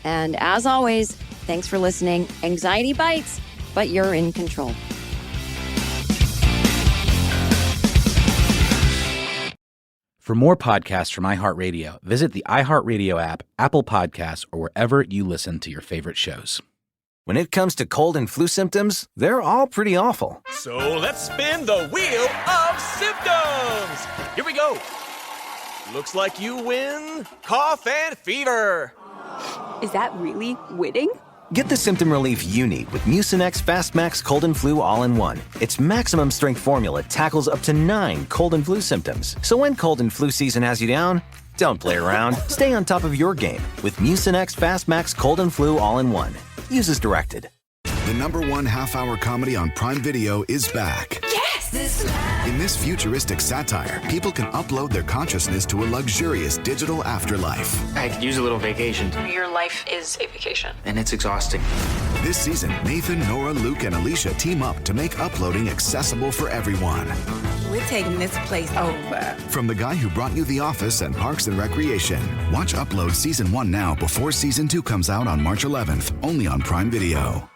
And as always, thanks for listening. Anxiety Bites, but you're in control. For more podcasts from iHeartRadio, visit the iHeartRadio app, Apple Podcasts, or wherever you listen to your favorite shows. When it comes to cold and flu symptoms, they're all pretty awful. So let's spin the wheel of symptoms. Here we go. Looks like you win cough and fever. Is that really winning? Get the symptom relief you need with Mucinex Fastmax Cold and Flu All-in-One. Its maximum strength formula tackles up to 9 cold and flu symptoms. So when cold and flu season has you down, don't play around. Stay on top of your game with Mucinex Fastmax Cold and Flu All-in-One. Use as directed. The #1 half-hour comedy on Prime Video is back. Yes! In this futuristic satire, people can upload their consciousness to a luxurious digital afterlife. I could use a little vacation. Your life is a vacation. And it's exhausting. This season, Nathan, Nora, Luke, and Alicia team up to make uploading accessible for everyone. We're taking this place over. From the guy who brought you The Office and Parks and Recreation. Watch Upload Season 1 now before Season 2 comes out on March 11th, only on Prime Video.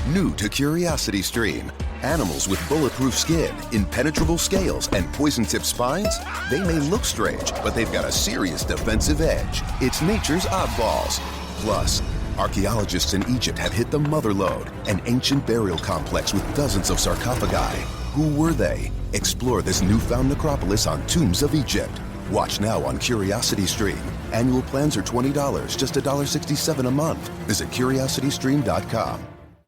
New to CuriosityStream, animals with bulletproof skin, impenetrable scales, and poison-tipped spines? They may look strange, but they've got a serious defensive edge. It's nature's oddballs. Plus, archaeologists in Egypt have hit the mother lode, an ancient burial complex with dozens of sarcophagi. Who were they? Explore this newfound necropolis on Tombs of Egypt. Watch now on CuriosityStream. Annual plans are $20, just $1.67 a month. Visit CuriosityStream.com.